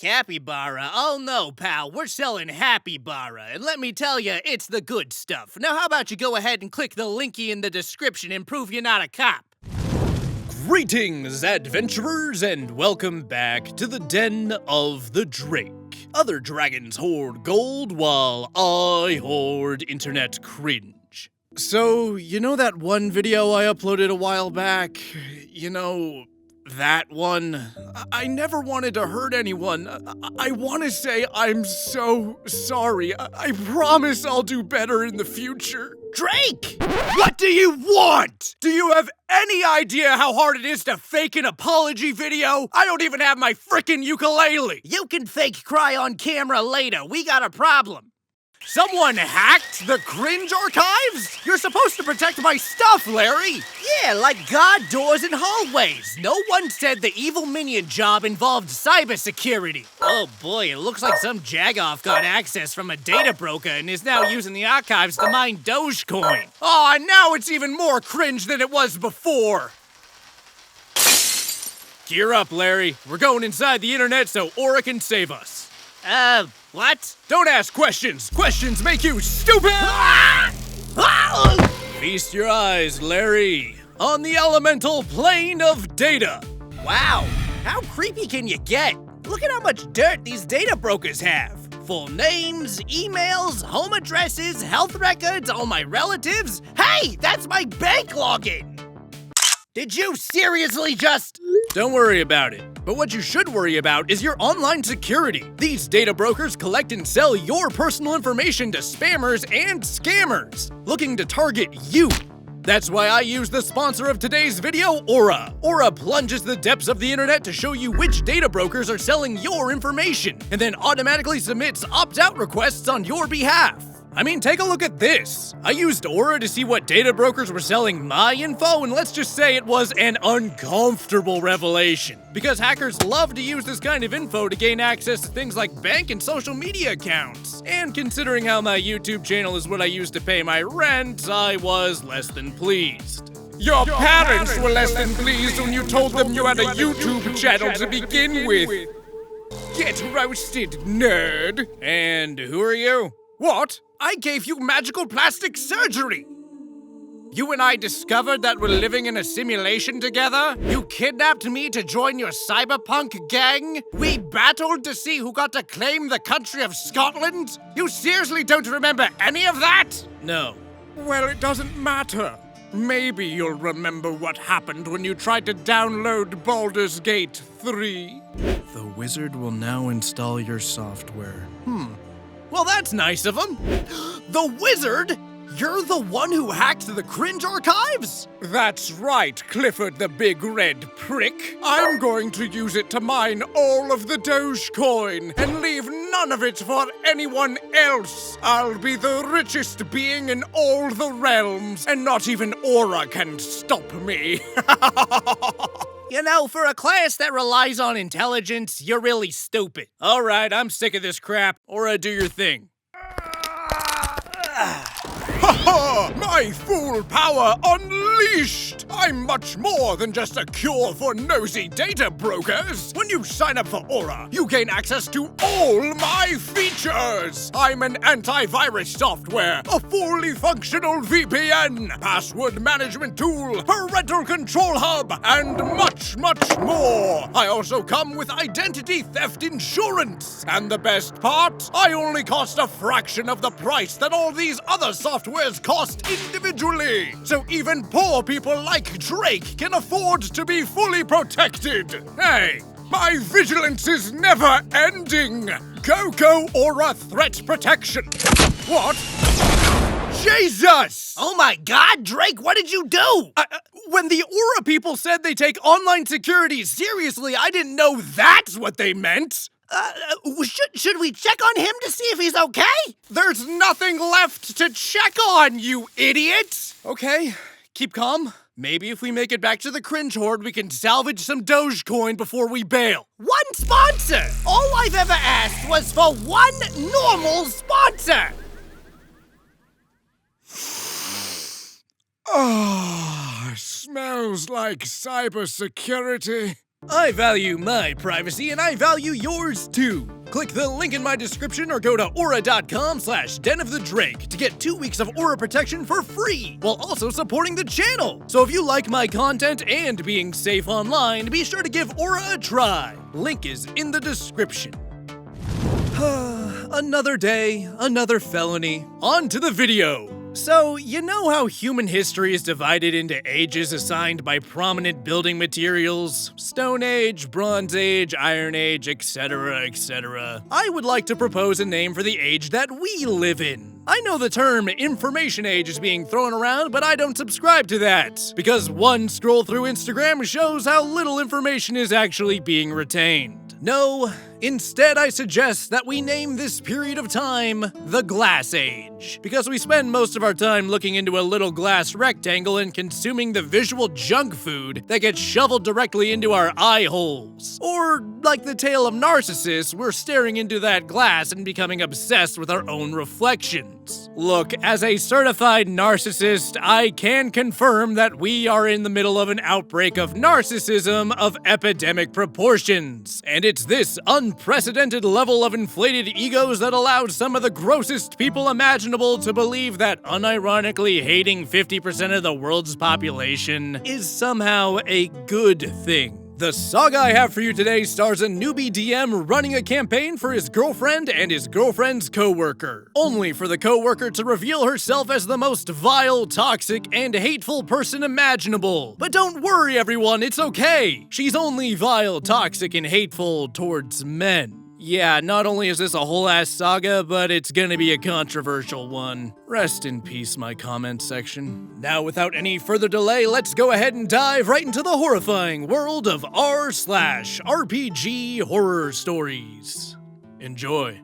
capybara? Oh no, pal, we're selling happy bara, and let me tell you, it's the good stuff. Now how about you go ahead and click the linky in the description and prove you're not a cop? Greetings, adventurers, and welcome back to the Den of the Drake. Other dragons hoard gold while I hoard internet cringe. So, you know that one video I uploaded a while back? You know, that one? I never wanted to hurt anyone. I want to say I'm so sorry. I promise I'll do better in the future. Drake! What do you want? Do you have any idea how hard it is to fake an apology video? I don't even have my frickin' ukulele. You can fake cry on camera later. We got a problem. Someone hacked the cringe archives? You're supposed to protect my stuff, Larry. Yeah, like guard doors and hallways. No one said the evil minion job involved cybersecurity. Oh boy, it looks like some jagoff got access from a data broker and is now using the archives to mine Dogecoin. Aw, now it's even more cringe than it was before. Gear up, Larry. We're going inside the internet so Aura can save us. What? Don't ask questions. Questions make you stupid! Feast your eyes, Larry, on the elemental plane of data. Wow, how creepy can you get? Look at how much dirt these data brokers have. Full names, emails, home addresses, health records, all my relatives. Hey, that's my bank login! Did you seriously just... Don't worry about it. But what you should worry about is your online security. These data brokers collect and sell your personal information to spammers and scammers, looking to target you. That's why I use the sponsor of today's video, Aura. Aura plunges the depths of the internet to show you which data brokers are selling your information, and then automatically submits opt-out requests on your behalf. I mean, take a look at this. I used Aura to see what data brokers were selling my info, and let's just say it was an uncomfortable revelation. Because hackers love to use this kind of info to gain access to things like bank and social media accounts. And considering how my YouTube channel is what I use to pay my rent, I was less than pleased. Your parents were less than pleased when you told them you had a YouTube channel to begin with. Get roasted, nerd. And who are you? What? I gave you magical plastic surgery! You and I discovered that we're living in a simulation together? You kidnapped me to join your cyberpunk gang? We battled to see who got to claim the country of Scotland? You seriously don't remember any of that? No. Well, it doesn't matter. Maybe you'll remember what happened when you tried to download Baldur's Gate 3. The wizard will now install your software. Well, that's nice of him. The wizard? You're the one who hacked the cringe archives? That's right, Clifford the Big Red Prick. I'm going to use it to mine all of the Dogecoin and leave none of it for anyone else. I'll be the richest being in all the realms, and not even Aura can stop me. You know, for a class that relies on intelligence, you're really stupid. All right, I'm sick of this crap. Aura, do your thing. Ha! My full power unleashed! I'm much more than just a cure for nosy data brokers. When you sign up for Aura, you gain access to all my features. I'm an antivirus software, a fully functional VPN, password management tool, parental control hub, and much, much more. I also come with identity theft insurance. And the best part? I only cost a fraction of the price that all these other softwares cost individually. So even poor people like Drake can afford to be fully protected. Hey, my vigilance is never ending. Go Aura Threat Protection. What? Jesus! Oh my God, Drake, what did you do? When the Aura people said they take online security seriously, I didn't know that's what they meant. Should we check on him to see if he's okay? There's nothing left to check on, you idiot! Okay, keep calm. Maybe if we make it back to the cringe horde, we can salvage some Dogecoin before we bail. One sponsor! All I've ever asked was for one normal sponsor! Oh, smells like cybersecurity. I value my privacy and I value yours too. Click the link in my description or go to aura.com/denofthedrake to get 2 weeks of Aura protection for free, while also supporting the channel. So if you like my content and being safe online, be sure to give Aura a try. Link is in the description. Another day, another felony. On to the video. So, you know how human history is divided into ages assigned by prominent building materials? Stone Age, Bronze Age, Iron Age, etc., etc. I would like to propose a name for the age that we live in. I know the term information age is being thrown around, but I don't subscribe to that. Because one scroll through Instagram shows how little information is actually being retained. No, instead I suggest that we name this period of time the Glass Age, because we spend most of our time looking into a little glass rectangle and consuming the visual junk food that gets shoveled directly into our eye holes. Or, like the tale of Narcissist, we're staring into that glass and becoming obsessed with our own reflections. Look, as a certified narcissist, I can confirm that we are in the middle of an outbreak of narcissism of epidemic proportions, and it's this unprecedented level of inflated egos that allowed some of the grossest people imaginable to believe that unironically hating 50% of the world's population is somehow a good thing. The saga I have for you today stars a newbie DM running a campaign for his girlfriend and his girlfriend's coworker, only for the coworker to reveal herself as the most vile, toxic, and hateful person imaginable. But don't worry everyone, it's okay! She's only vile, toxic, and hateful towards men. Yeah, not only is this a whole-ass saga, but it's gonna be a controversial one. Rest in peace, my comment section. Now, without any further delay, let's go ahead and dive right into the horrifying world of r/RPG-Horror-Stories. Enjoy.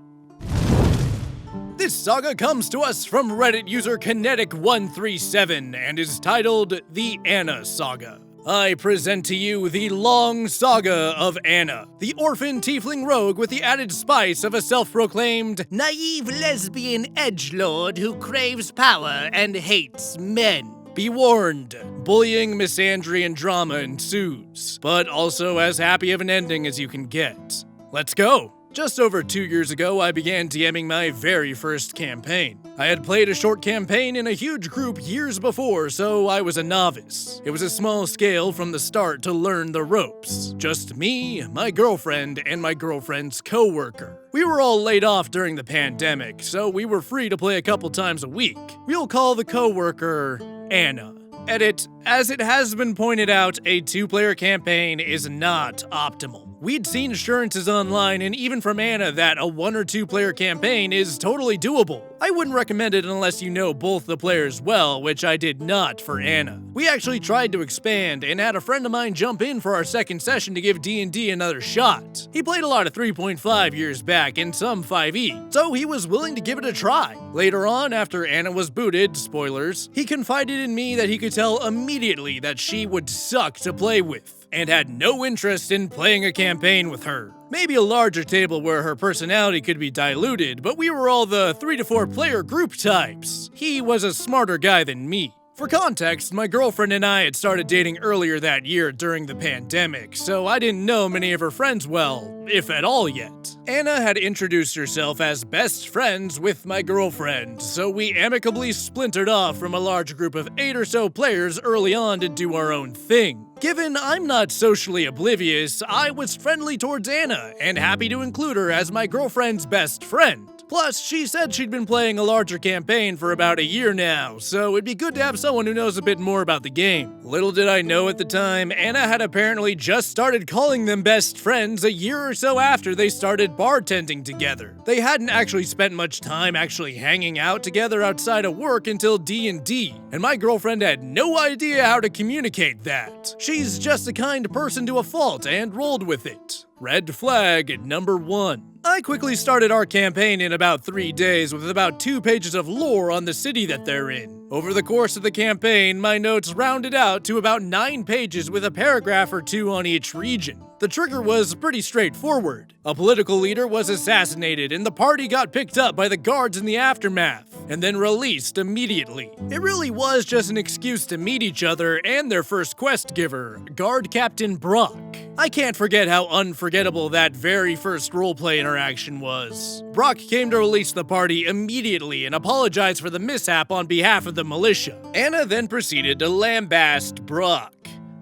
This saga comes to us from Reddit user Kinetic137 and is titled The Anna Saga. I present to you the long saga of Anna, the orphan tiefling rogue with the added spice of a self-proclaimed naive lesbian edgelord who craves power and hates men. Be warned, bullying, misandry, and drama ensues, but also as happy of an ending as you can get. Let's go! Just over 2 years ago, I began DMing my very first campaign. I had played a short campaign in a huge group years before, so I was a novice. It was a small scale from the start to learn the ropes. Just me, my girlfriend, and my girlfriend's coworker. We were all laid off during the pandemic, so we were free to play a couple times a week. We'll call the coworker Anna. Edit, as it has been pointed out, a 2-player campaign is not optimal. We'd seen assurances online and even from Anna that a 1 or 2 player campaign is totally doable. I wouldn't recommend it unless you know both the players well, which I did not for Anna. We actually tried to expand and had a friend of mine jump in for our second session to give D&D another shot. He played a lot of 3.5 years back and some 5e, so he was willing to give it a try. Later on, after Anna was booted, spoilers, he confided in me that he could tell immediately that she would suck to play with, and had no interest in playing a campaign with her. Maybe a larger table where her personality could be diluted, but we were all the 3 to 4 player group types. He was a smarter guy than me. For context, my girlfriend and I had started dating earlier that year during the pandemic, so I didn't know many of her friends well, if at all yet. Anna had introduced herself as best friends with my girlfriend, so we amicably splintered off from a large group of 8 or so players early on to do our own thing. Given I'm not socially oblivious, I was friendly towards Anna and happy to include her as my girlfriend's best friend. Plus, she said she'd been playing a larger campaign for about a year now, so it'd be good to have someone who knows a bit more about the game. Little did I know at the time, Anna had apparently just started calling them best friends a year or so after they started bartending together. They hadn't actually spent much time actually hanging out together outside of work until D&D, and my girlfriend had no idea how to communicate that. She's just a kind person to a fault and rolled with it. Red flag number 1. I quickly started our campaign in about 3 days with about 2 pages of lore on the city that they're in. Over the course of the campaign, my notes rounded out to about 9 pages with a paragraph or 2 on each region. The trigger was pretty straightforward. A political leader was assassinated and the party got picked up by the guards in the aftermath. and then released immediately. It really was just an excuse to meet each other and their first quest giver, Guard Captain Brock. I can't forget how unforgettable that very first roleplay interaction was. Brock came to release the party immediately and apologized for the mishap on behalf of the militia. Anna then proceeded to lambaste Brock.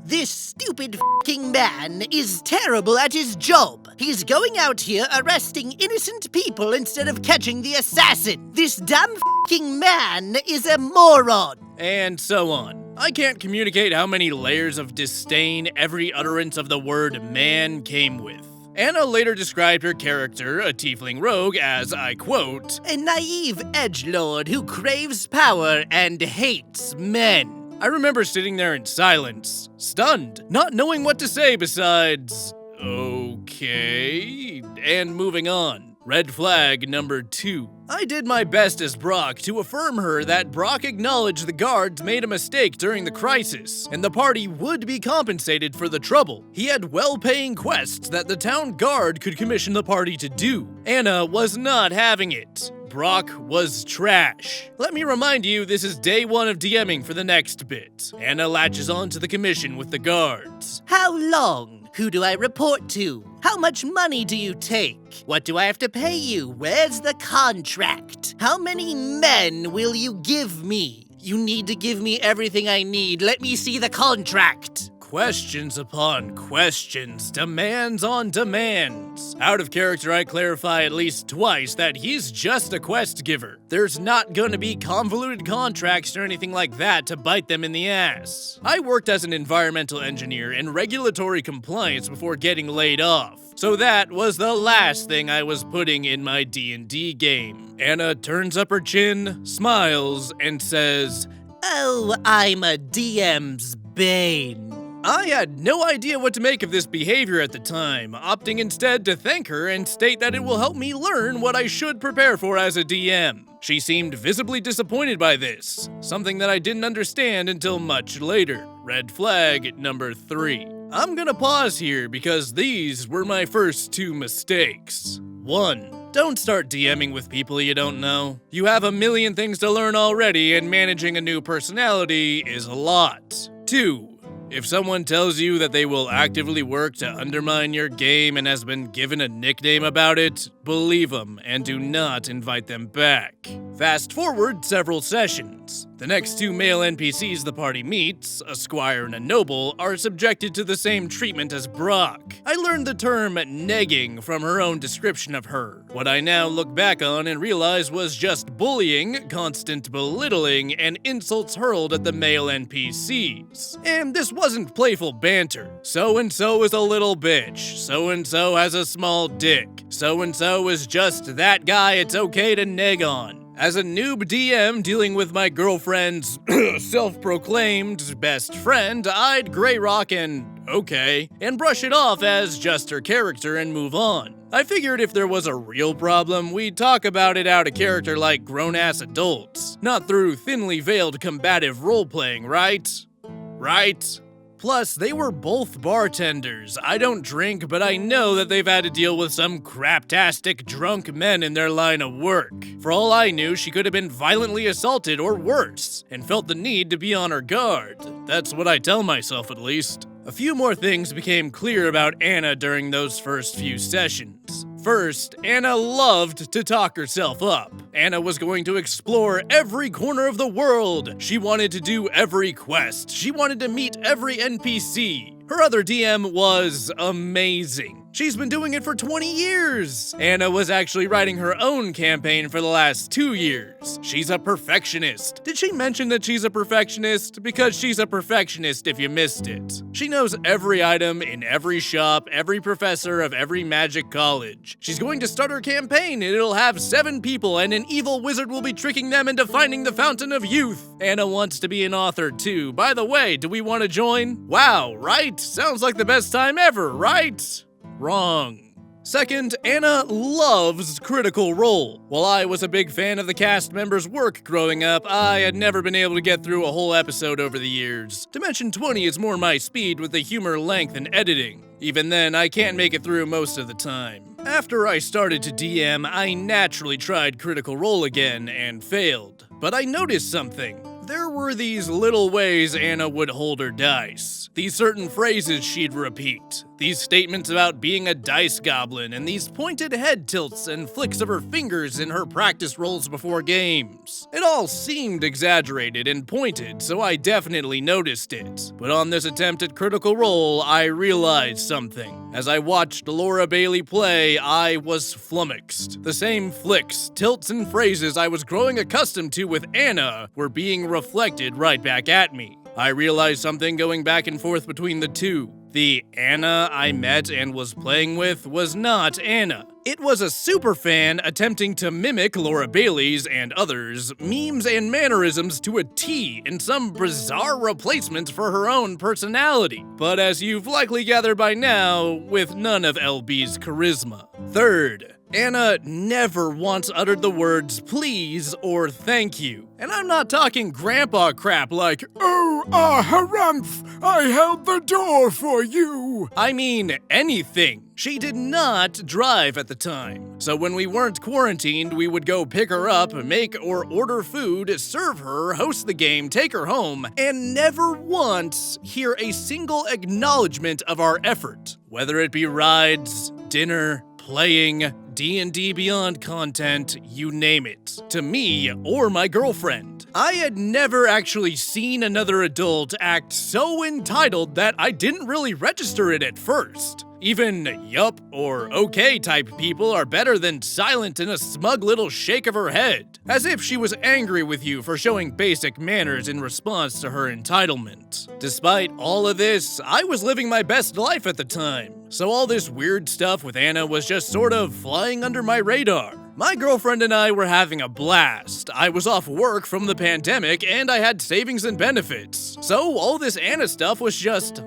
This stupid f***ing man is terrible at his job. He's going out here arresting innocent people instead of catching the assassin. This dumb f***ing man is a moron. And so on. I can't communicate how many layers of disdain every utterance of the word man came with. Anna later described her character, a tiefling rogue, as, I quote, a naive edgelord who craves power and hates men. I remember sitting there in silence, stunned, not knowing what to say besides, okay, and moving on. Red flag number 2. I did my best as Brock to affirm her that Brock acknowledged the guards made a mistake during the crisis, and the party would be compensated for the trouble. He had well-paying quests that the town guard could commission the party to do. Anna was not having it. Brock was trash. Let me remind you, this is day 1 of DMing for the next bit. Anna latches on to the commission with the guards. How long? Who do I report to? How much money do you take? What do I have to pay you? Where's the contract? How many men will you give me? You need to give me everything I need. Let me see the contract. Questions upon questions, demands on demands. Out of character, I clarify at least twice that he's just a quest giver. There's not gonna be convoluted contracts or anything like that to bite them in the ass. I worked as an environmental engineer in regulatory compliance before getting laid off, so that was the last thing I was putting in my D&D game. Anna turns up her chin, smiles, and says, oh, I'm a DM's bane. I had no idea what to make of this behavior at the time, opting instead to thank her and state that it will help me learn what I should prepare for as a DM. She seemed visibly disappointed by this, something that I didn't understand until much later. Red flag number 3. I'm gonna pause here because these were my first 2 mistakes. 1. Don't start DMing with people you don't know. You have a million things to learn already, and managing a new personality is a lot. 2. If someone tells you that they will actively work to undermine your game and has been given a nickname about it, believe them and do not invite them back. Fast forward several sessions. The next 2 male NPCs the party meets, a squire and a noble, are subjected to the same treatment as Brock. I learned the term negging from her own description of her. What I now look back on and realize was just bullying, constant belittling, and insults hurled at the male NPCs. And this wasn't playful banter. So-and-so is a little bitch. So-and-so has a small dick. So-and-so is just that guy it's okay to neg on. As a noob DM dealing with my girlfriend's self-proclaimed best friend, I'd gray rock and okay, and brush it off as just her character and move on. I figured if there was a real problem, we'd talk about it out of character like grown-ass adults, not through thinly veiled combative role-playing, right? Right? Plus, they were both bartenders. I don't drink, but I know that they've had to deal with some craptastic drunk men in their line of work. For all I knew, she could have been violently assaulted or worse, and felt the need to be on her guard. That's what I tell myself, at least. A few more things became clear about Anna during those first few sessions. First, Anna loved to talk herself up. Anna was going to explore every corner of the world. She wanted to do every quest. She wanted to meet every NPC. Her other DM was amazing. She's been doing it for 20 years. Anna was actually writing her own campaign for the last 2 years. She's a perfectionist. Did she mention that she's a perfectionist? Because she's a perfectionist if you missed it. She knows every item in every shop, every professor of every magic college. She's going to start her campaign and it'll have 7 people and an evil wizard will be tricking them into finding the fountain of youth. Anna wants to be an author too. By the way, do we want to join? Wow, right? Sounds like the best time ever, right? Wrong. Second, Anna loves Critical Role. While I was a big fan of the cast members' work growing up, I had never been able to get through a whole episode over the years. Dimension 20 is more my speed with the humor, length, and editing. Even then, I can't make it through most of the time. After I started to DM, I naturally tried Critical Role again and failed. but I noticed something. There were these little ways Anna would hold her dice, these certain phrases she'd repeat, these statements about being a dice goblin, and these pointed head tilts and flicks of her fingers in her practice rolls before games. It all seemed exaggerated and pointed, so I definitely noticed it. But on this attempt at Critical Role, I realized something. As I watched Laura Bailey play, I was flummoxed. The same flicks, tilts, and phrases I was growing accustomed to with Anna were being reflected right back at me. I realized something going back and forth between the two. The Anna I met and was playing with was not Anna. It was a superfan attempting to mimic Laura Bailey's and others' memes and mannerisms to a T in some bizarre replacement for her own personality. But as you've likely gathered by now, with none of LB's charisma. Third, Anna never once uttered the words please or thank you. And I'm not talking grandpa crap like, "Oh, harumph, I held the door for you." I mean anything. She did not drive at the time. So when we weren't quarantined, we would go pick her up, make or order food, serve her, host the game, take her home, and never once hear a single acknowledgement of our effort. Whether it be rides, dinner, playing, D&D Beyond content, you name it, to me or my girlfriend. I had never actually seen another adult act so entitled that I didn't really register it at first. Even yup or okay type people are better than silent and a smug little shake of her head, as if she was angry with you for showing basic manners in response to her entitlement. Despite all of this, I was living my best life at the time, so all this weird stuff with Anna was just sort of flying under my radar. My girlfriend and I were having a blast. I was off work from the pandemic and I had savings and benefits. So all this Anna stuff was just,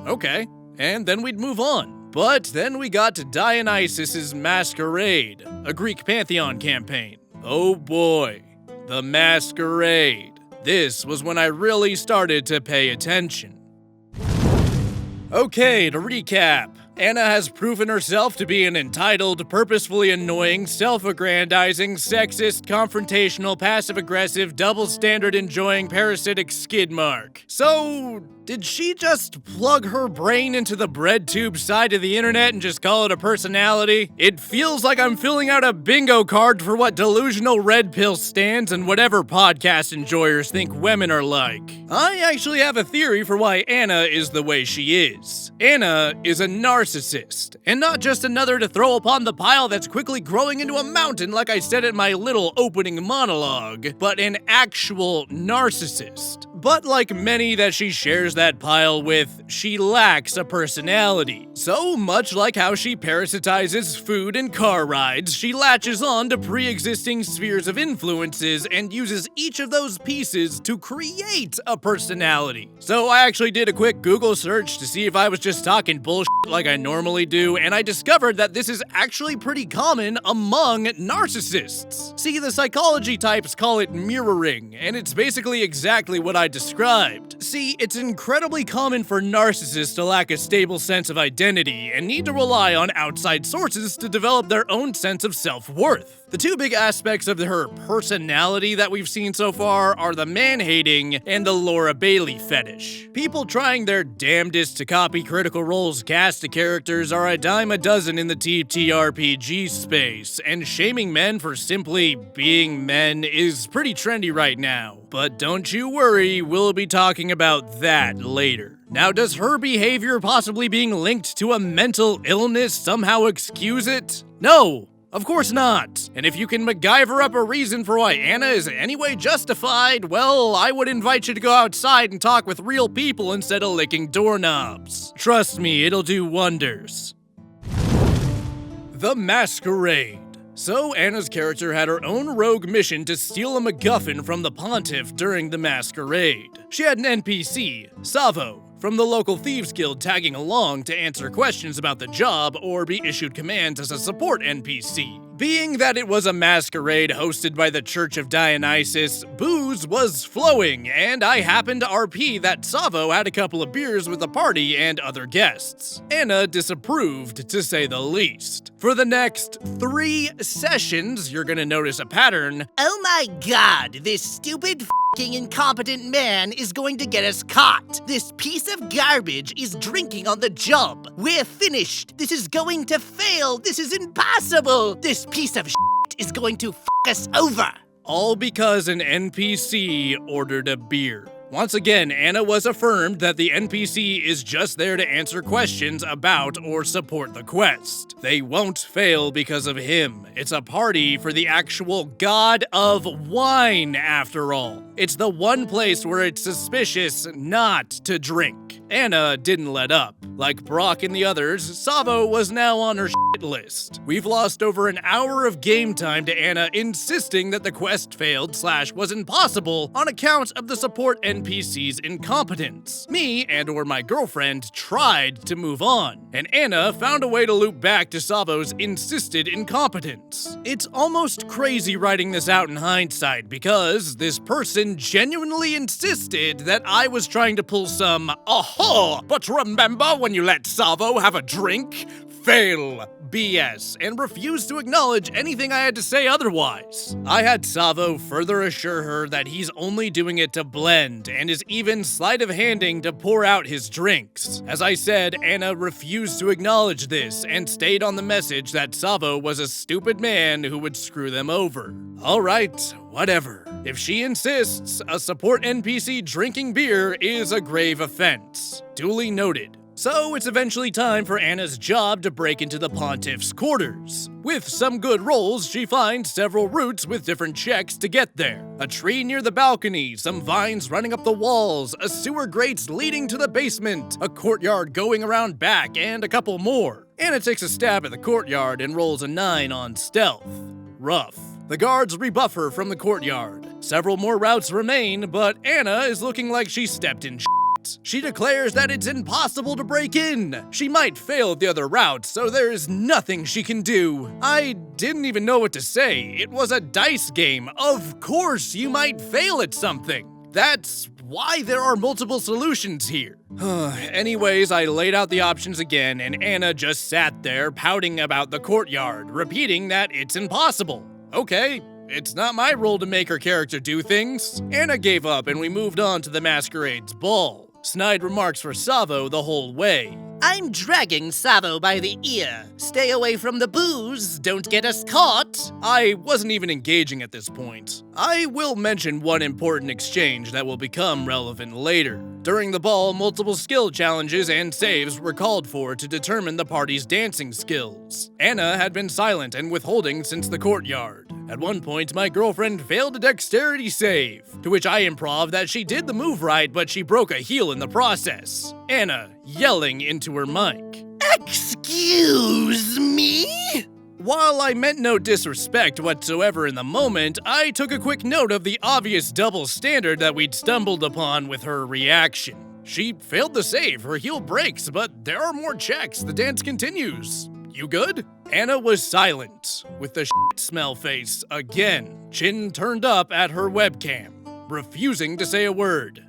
okay. And then we'd move on. But then we got to Dionysus's Masquerade, a Greek pantheon campaign. Oh boy, the Masquerade. This was when I really started to pay attention. Okay, to recap. Anna has proven herself to be an entitled, purposefully annoying, self-aggrandizing, sexist, confrontational, passive-aggressive, double-standard enjoying, parasitic skid mark. So, did she just plug her brain into the bread tube side of the internet and just call it a personality? It feels like I'm filling out a bingo card for what delusional red pill stands and whatever podcast enjoyers think women are like. I actually have a theory for why Anna is the way she is. Anna is a narcissist, and not just another to throw upon the pile that's quickly growing into a mountain like I said in my little opening monologue, but an actual narcissist. But like many that she shares that pile with, she lacks a personality. So much like how she parasitizes food and car rides, she latches on to pre-existing spheres of influences and uses each of those pieces to create a personality. So I actually did a quick Google search to see if I was just talking bullshit like I normally do, and I discovered that this is actually pretty common among narcissists. See, the psychology types call it mirroring, and it's basically exactly what I described. See, it's incredibly common for narcissists to lack a stable sense of identity and need to rely on outside sources to develop their own sense of self-worth. The two big aspects of her personality that we've seen so far are the man-hating and the Laura Bailey fetish. People trying their damnedest to copy Critical Role's cast of characters are a dime a dozen in the TTRPG space, and shaming men for simply being men is pretty trendy right now. But don't you worry, we'll be talking about that later. Now, does her behavior possibly being linked to a mental illness somehow excuse it? No! Of course not. And if you can MacGyver up a reason for why Anna is anyway justified, well, I would invite you to go outside and talk with real people instead of licking doorknobs. Trust me, it'll do wonders. The Masquerade. So Anna's character had her own rogue mission to steal a MacGuffin from the Pontiff during the Masquerade. She had an NPC, Savo, from the local Thieves Guild tagging along to answer questions about the job or be issued commands as a support NPC. Being that it was a masquerade hosted by the Church of Dionysus, booze was flowing, and I happened to RP that Savo had a couple of beers with the party and other guests. Anna disapproved, to say the least. For the next 3 sessions, you're gonna notice a pattern. Oh my god, this stupid f***ing incompetent man is going to get us caught. This piece of garbage is drinking on the job. We're finished. This is going to fail. This is impossible. This piece of shit is going to f*** us over. All because an NPC ordered a beer. Once again, Anna was affirmed that the NPC is just there to answer questions about or support the quest. They won't fail because of him. It's a party for the actual god of wine, after all. It's the one place where it's suspicious not to drink. Anna didn't let up. Like Brock and the others, Savo was now on her shit list. We've lost over an hour of game time to Anna insisting that the quest failed / was impossible on account of the support NPC's incompetence. Me and/or my girlfriend tried to move on, and Anna found a way to loop back to Savo's insisted incompetence. It's almost crazy writing this out in hindsight because this person genuinely insisted that I was trying to pull some "aha, but remember when you let Savo have a drink?" fail BS, and refused to acknowledge anything I had to say otherwise. I had Savo further assure her that he's only doing it to blend, and is even sleight of handing to pour out his drinks. As I said, Anna refused to acknowledge this, and stayed on the message that Savo was a stupid man who would screw them over. Alright, whatever. If she insists, a support NPC drinking beer is a grave offense. Duly noted. So it's eventually time for Anna's job to break into the Pontiff's quarters. With some good rolls, she finds several routes with different checks to get there. A tree near the balcony, some vines running up the walls, a sewer grates leading to the basement, a courtyard going around back, and a couple more. Anna takes a stab at the courtyard and rolls a 9 on stealth. Rough. The guards rebuff her from the courtyard. Several more routes remain, but Anna is looking like she stepped in shit. She declares that it's impossible to break in. She might fail at the other routes, so there is nothing she can do. I didn't even know what to say. It was a dice game. Of course you might fail at something. That's why there are multiple solutions here. Anyways, I laid out the options again, and Anna just sat there pouting about the courtyard, repeating that it's impossible. Okay. It's not my role to make her character do things. Anna gave up and we moved on to the masquerade's ball. Snide remarks for Savo the whole way. I'm dragging Savo by the ear. Stay away from the booze. Don't get us caught. I wasn't even engaging at this point. I will mention one important exchange that will become relevant later. During the ball, multiple skill challenges and saves were called for to determine the party's dancing skills. Anna had been silent and withholding since the courtyard. At one point, my girlfriend failed a dexterity save, to which I improv that she did the move right, but she broke a heel in the process. Anna yelling into her mic. Excuse me? While I meant no disrespect whatsoever in the moment, I took a quick note of the obvious double standard that we'd stumbled upon with her reaction. She failed the save, her heel breaks, but there are more checks, the dance continues. You good? Anna was silent, with the shit smell face again, chin turned up at her webcam, refusing to say a word.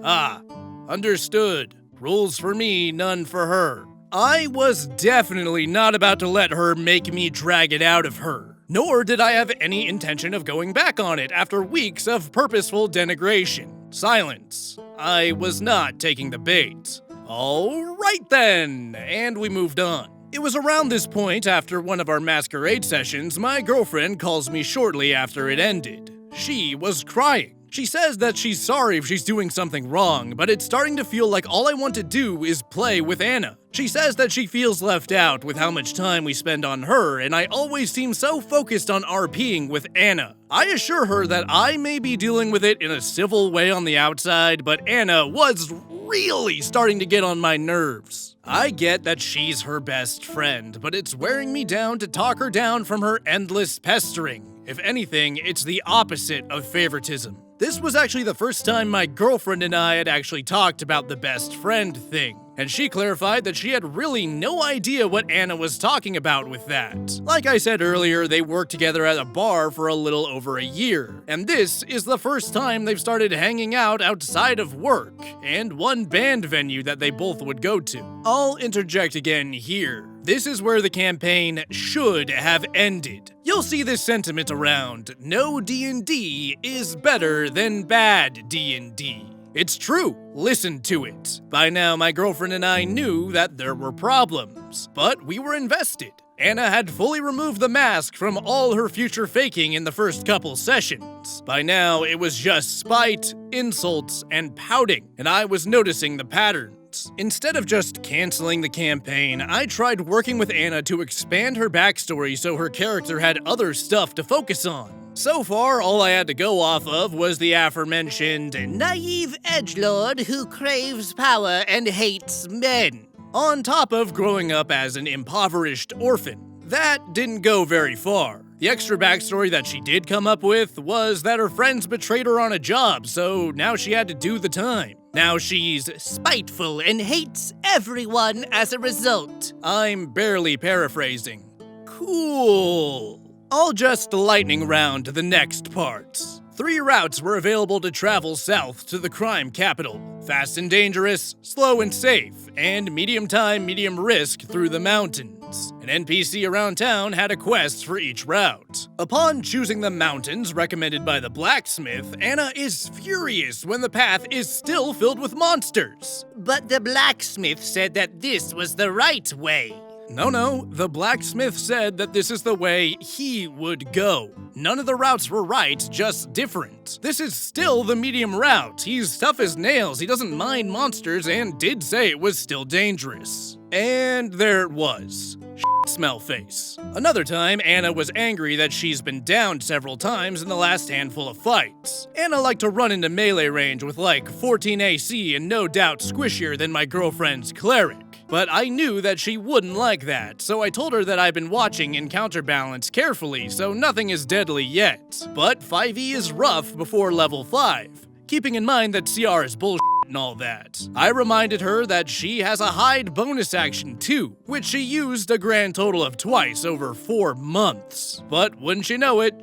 Ah, understood. Rules for me, none for her. I was definitely not about to let her make me drag it out of her, nor did I have any intention of going back on it after weeks of purposeful denigration. Silence. I was not taking the bait. All right then, and we moved on. It was around this point, after one of our masquerade sessions, my girlfriend calls me shortly after it ended. She was crying. She says that she's sorry if she's doing something wrong, but it's starting to feel like all I want to do is play with Anna. She says that she feels left out with how much time we spend on her, and I always seem so focused on RPing with Anna. I assure her that I may be dealing with it in a civil way on the outside, but Anna was really starting to get on my nerves. I get that she's her best friend, but it's wearing me down to talk her down from her endless pestering. If anything, it's the opposite of favoritism. This was actually the first time my girlfriend and I had actually talked about the best friend thing. and she clarified that she had really no idea what Anna was talking about with that. Like I said earlier, they worked together at a bar for a little over a year, and this is the first time they've started hanging out outside of work, and one band venue that they both would go to. I'll interject again here. This is where the campaign should have ended. You'll see this sentiment around, no D&D is better than bad D&D. It's true, listen to it. By now, my girlfriend and I knew that there were problems, but we were invested. Anna had fully removed the mask from all her future faking in the first couple sessions. By now, it was just spite, insults, and pouting, and I was noticing the patterns. Instead of just canceling the campaign, I tried working with Anna to expand her backstory so her character had other stuff to focus on. So far, all I had to go off of was the aforementioned Naive edgelord who craves power and hates men. on top of growing up as an impoverished orphan. That didn't go very far. The extra backstory that she did come up with was that her friends betrayed her on a job, so now she had to do the time. Now she's Spiteful and hates everyone as a result. I'm barely paraphrasing. Cool. I'll just lightning round the next parts. 3 routes were available to travel south to the crime capital. Fast and dangerous, slow and safe, and medium time, medium risk through the mountains. An NPC around town had a quest for each route. Upon choosing the mountains recommended by the blacksmith, Anna is furious when the path is still filled with monsters. But the blacksmith said that this was the right way. No, the blacksmith said that this is the way he would go. None of the routes were right, just different. This is still the medium route. He's tough as nails, he doesn't mind monsters, and did say it was still dangerous. And there it was. Smell face. Another time, Anna was angry that she's been downed several times in the last handful of fights. Anna liked to run into melee range with like 14 AC and no doubt squishier than my girlfriend's cleric. But I knew that she wouldn't like that, so I told her that I've been watching and counterbalance carefully, so nothing is deadly yet. But 5e is rough before level 5, keeping in mind that CR is bullshit and all that. I reminded her that she has a hide bonus action too, which she used a grand total of twice over 4 months. But wouldn't you know it,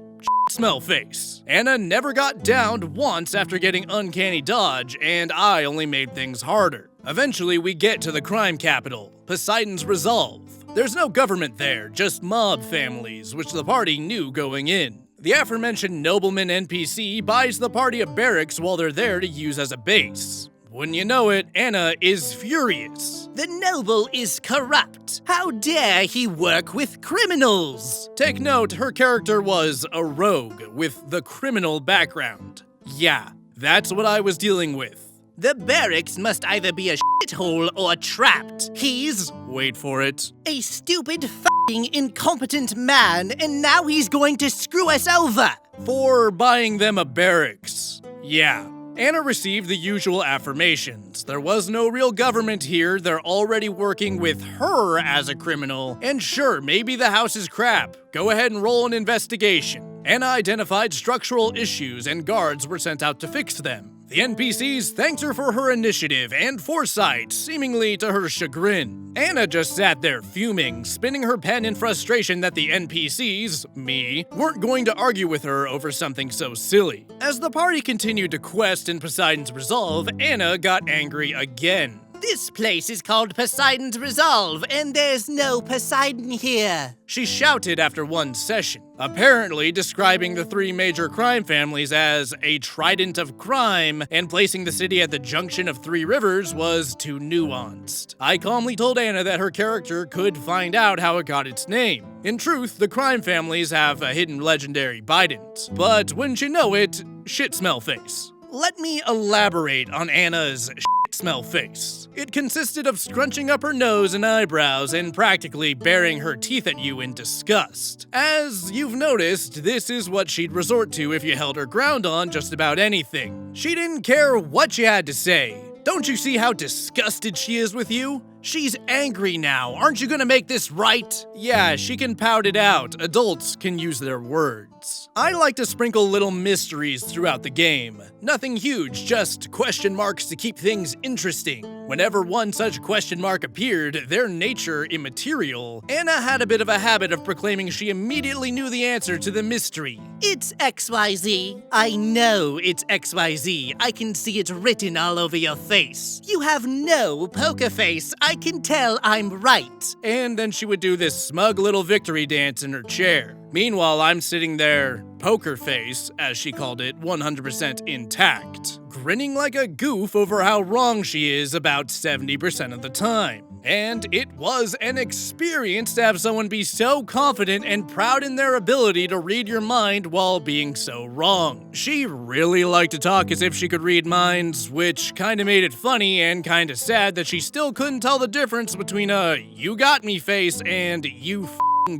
smell face. Anna never got downed once after getting uncanny dodge, and I only made things harder. Eventually, we get to the crime capital, Poseidon's Resolve. There's no government there, just mob families, which the party knew going in. The aforementioned nobleman NPC buys the party a barracks while they're there to use as a base. Wouldn't you know it, Anna is furious. The noble is corrupt. How dare he work with criminals? Take note, her character was a rogue with the criminal background. Yeah, that's what I was dealing with. The barracks must either be a shithole or trapped. He's, wait for it, a stupid f***ing incompetent man, and now he's going to screw us over. For buying them a barracks. Yeah. Anna received the usual affirmations. There was no real government here, they're already working with her as a criminal, and sure, maybe the house is crap. Go ahead and roll an investigation. Anna identified structural issues and guards were sent out to fix them. The NPCs thanked her for her initiative and foresight, seemingly to her chagrin. Anna just sat there fuming, spinning her pen in frustration that the NPCs, me, weren't going to argue with her over something so silly. As the party continued to quest in Poseidon's Resolve, Anna got angry again. This place is called Poseidon's Resolve, and there's no Poseidon here. She shouted after one session, apparently describing the 3 major crime families as a trident of crime, and placing the city at the junction of 3 rivers was too nuanced. I calmly told Anna that her character could find out how it got its name. In truth, the crime families have a hidden legendary bident. But wouldn't you know it, shit smell face. Let me elaborate on Anna's smell face. It consisted of scrunching up her nose and eyebrows and practically baring her teeth at you in disgust. As you've noticed, this is what she'd resort to if you held her ground on just about anything. She didn't care what you had to say. Don't you see how disgusted she is with you? She's angry now. Aren't you gonna make this right? Yeah, she can pout it out. Adults can use their words. I like to sprinkle little mysteries throughout the game. Nothing huge, just question marks to keep things interesting. Whenever one such question mark appeared, their nature immaterial, Anna had a bit of a habit of proclaiming she immediately knew the answer to the mystery. It's XYZ. I know it's XYZ. I can see it written all over your face. You have no poker face. I can tell I'm right. And then she would do this smug little victory dance in her chair. Meanwhile, I'm sitting there, poker face, as she called it, 100% intact, grinning like a goof over how wrong she is about 70% of the time. And it was an experience to have someone be so confident and proud in their ability to read your mind while being so wrong. She really liked to talk as if she could read minds, which kinda made it funny and kinda sad that she still couldn't tell the difference between a "you got me" face and "you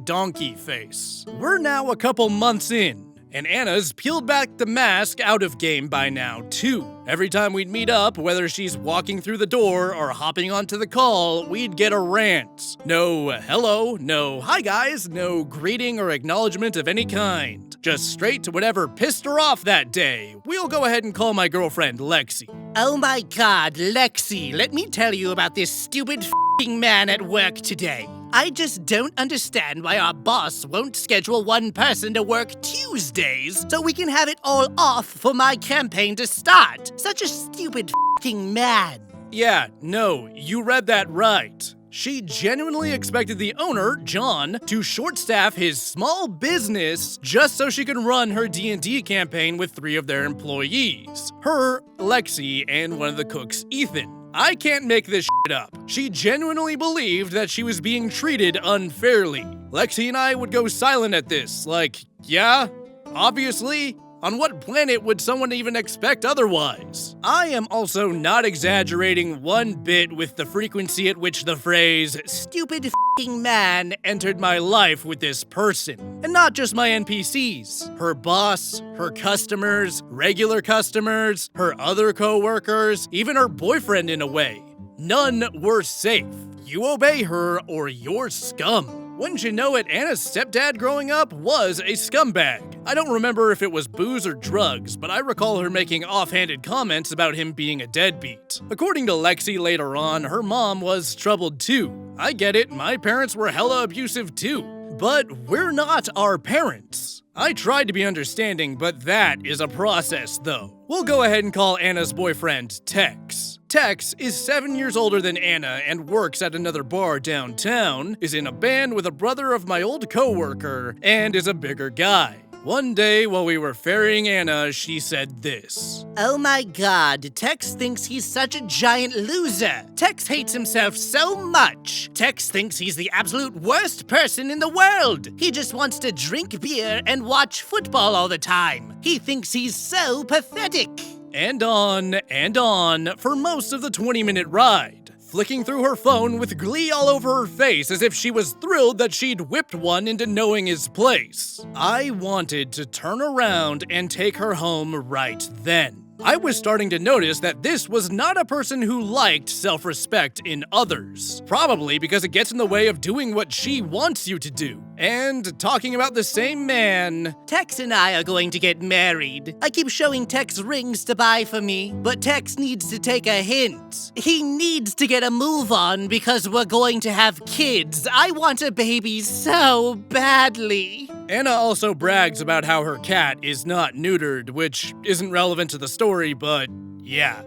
donkey face." We're now a couple months in, and Anna's peeled back the mask out of game by now, too. Every time we'd meet up, whether she's walking through the door or hopping onto the call, we'd get a rant. No hello, no hi guys, no greeting or acknowledgement of any kind. Just straight to whatever pissed her off that day. We'll go ahead and call my girlfriend Lexi. Oh my god, Lexi, let me tell you about this stupid f***ing man at work today. I just don't understand why our boss won't schedule one person to work Tuesdays so we can have it all off for my campaign to start. Such a stupid f***ing man. Yeah, no, you read that right. She genuinely expected the owner, John, to short-staff his small business just so she could run her D&D campaign with 3 of their employees. Her, Lexi, and one of the cooks, Ethan. I can't make this shit up. She genuinely believed that she was being treated unfairly. Lexi and I would go silent at this, like, yeah, obviously. On what planet would someone even expect otherwise? I am also not exaggerating one bit with the frequency at which the phrase "stupid f***ing man" entered my life with this person. And not just my NPCs. Her boss, her customers, regular customers, her other co-workers, even her boyfriend in a way. None were safe. You obey her or you're scum. Wouldn't you know it, Anna's stepdad growing up was a scumbag. I don't remember if it was booze or drugs, but I recall her making offhanded comments about him being a deadbeat. According to Lexi later on, her mom was troubled too. I get it, my parents were hella abusive too. But we're not our parents. I tried to be understanding, but that is a process though. We'll go ahead and call Anna's boyfriend Tex. Tex is 7 years older than Anna and works at another bar downtown, is in a band with a brother of my old co-worker, and is a bigger guy. One day, while we were ferrying Anna, she said this. Oh my god, Tex thinks he's such a giant loser. Tex hates himself so much. Tex thinks he's the absolute worst person in the world. He just wants to drink beer and watch football all the time. He thinks he's so pathetic. And on for most of the 20-minute ride, flicking through her phone with glee all over her face as if she was thrilled that she'd whipped one into knowing his place. I wanted to turn around and take her home right then. I was starting to notice that this was not a person who liked self-respect in others. Probably because it gets in the way of doing what she wants you to do. And talking about the same man... Tex and I are going to get married. I keep showing Tex rings to buy for me, but Tex needs to take a hint. He needs to get a move on because we're going to have kids. I want a baby so badly. Anna also brags about how her cat is not neutered, which isn't relevant to the story, but yeah.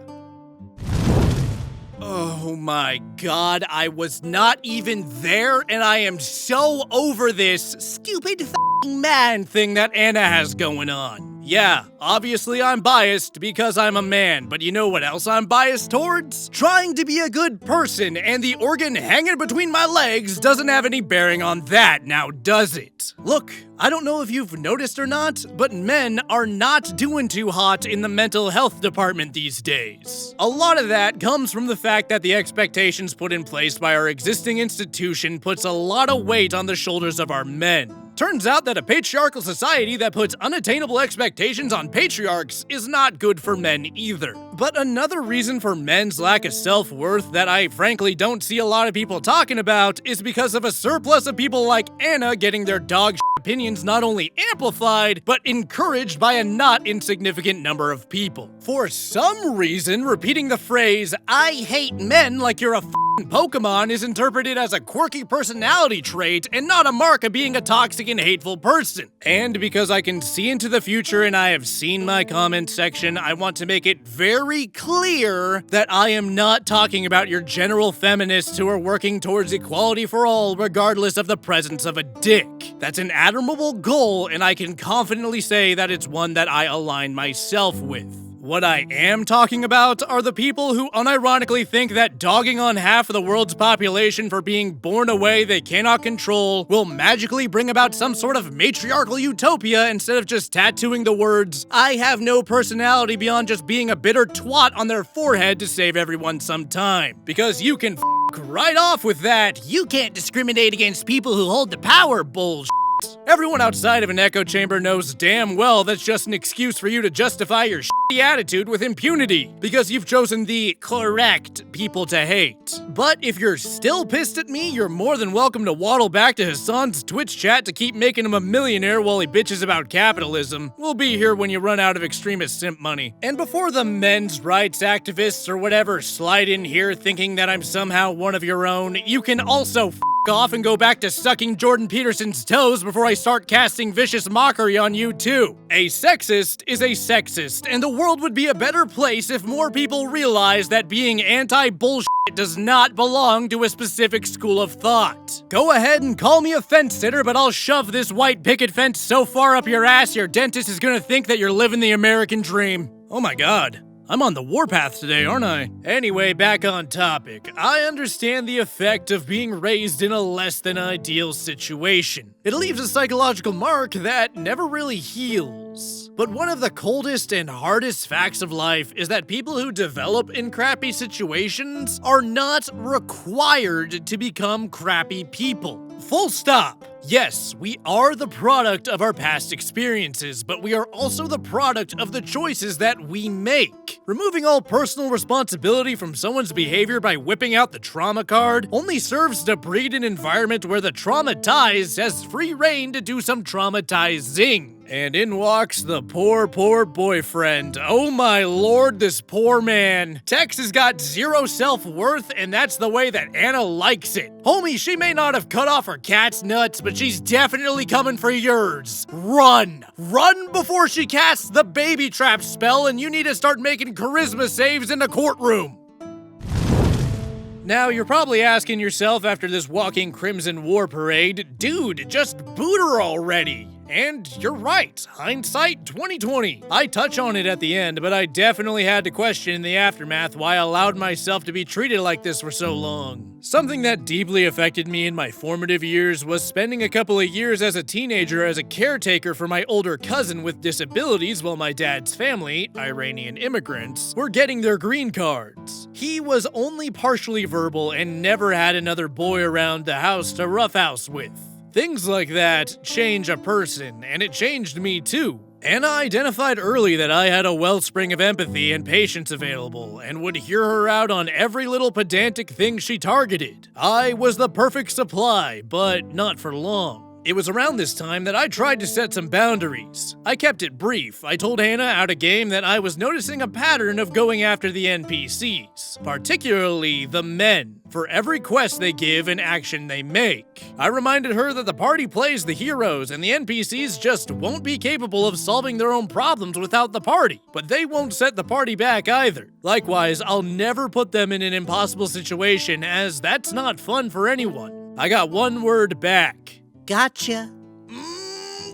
Oh my god, I was not even there, and I am so over this stupid f***ing man thing that Anna has going on. Yeah, obviously I'm biased because I'm a man, but you know what else I'm biased towards? Trying to be a good person, and the organ hanging between my legs doesn't have any bearing on that, now does it? Look, I don't know if you've noticed or not, but men are not doing too hot in the mental health department these days. A lot of that comes from the fact that the expectations put in place by our existing institution puts a lot of weight on the shoulders of our men. Turns out that a patriarchal society that puts unattainable expectations on patriarchs is not good for men either. But another reason for men's lack of self-worth that I frankly don't see a lot of people talking about is because of a surplus of people like Anna getting their dog opinions not only amplified, but encouraged by a not insignificant number of people. For some reason, repeating the phrase, "I hate men like you're a Pokemon" is interpreted as a quirky personality trait and not a mark of being a toxic and hateful person. And because I can see into the future and I have seen my comment section, I want to make it very clear that I am not talking about your general feminists who are working towards equality for all regardless of the presence of a dick. That's an admirable goal, and I can confidently say that it's one that I align myself with. What I am talking about are the people who unironically think that dogging on half of the world's population for being born a way they cannot control will magically bring about some sort of matriarchal utopia instead of just tattooing the words, "I have no personality beyond just being a bitter twat" on their forehead to save everyone some time. Because you can right off with that, "you can't discriminate against people who hold the power" bullshit. Everyone outside of an echo chamber knows damn well that's just an excuse for you to justify your shitty attitude with impunity, because you've chosen the correct people to hate. But if you're still pissed at me, you're more than welcome to waddle back to Hassan's Twitch chat to keep making him a millionaire while he bitches about capitalism. We'll be here when you run out of extremist simp money. And before the men's rights activists or whatever slide in here thinking that I'm somehow one of your own, you can also off and go back to sucking Jordan Peterson's toes before I start casting vicious mockery on you too. A sexist is a sexist, and the world would be a better place if more people realized that being anti-bullshit does not belong to a specific school of thought. Go ahead and call me a fence sitter, but I'll shove this white picket fence so far up your ass your dentist is gonna think that you're living the American dream. Oh my god. I'm on the warpath today, aren't I? Anyway, back on topic. I understand the effect of being raised in a less than ideal situation. It leaves a psychological mark that never really heals. But one of the coldest and hardest facts of life is that people who develop in crappy situations are not required to become crappy people. Full stop. Yes, we are the product of our past experiences, but we are also the product of the choices that we make. Removing all personal responsibility from someone's behavior by whipping out the trauma card only serves to breed an environment where the traumatized has free reign to do some traumatizing. And in walks the poor boyfriend. Oh my lord, this poor man. Tex has got zero self-worth, and that's the way that Anna likes it. Homie, she may not have cut off her cat's nuts, but she's definitely coming for yours. Run! Run before she casts the baby trap spell, and you need to start making charisma saves in the courtroom. Now, you're probably asking yourself after this walking Crimson War parade, dude, just boot her already. And you're right, hindsight 2020. I touch on it at the end, but I definitely had to question in the aftermath why I allowed myself to be treated like this for so long. Something that deeply affected me in my formative years was spending a couple of years as a teenager as a caretaker for my older cousin with disabilities while my dad's family, Iranian immigrants, were getting their green cards. He was only partially verbal and never had another boy around the house to roughhouse with. Things like that change a person, and it changed me too. Anna identified early that I had a wellspring of empathy and patience available, and would hear her out on every little pedantic thing she targeted. I was the perfect supply, but not for long. It was around this time that I tried to set some boundaries. I kept it brief. I told Hannah out of game that I was noticing a pattern of going after the NPCs, particularly the men, for every quest they give and action they make. I reminded her that the party plays the heroes and the NPCs just won't be capable of solving their own problems without the party, but they won't set the party back either. Likewise, I'll never put them in an impossible situation, as that's not fun for anyone. I got one word back. Gotcha.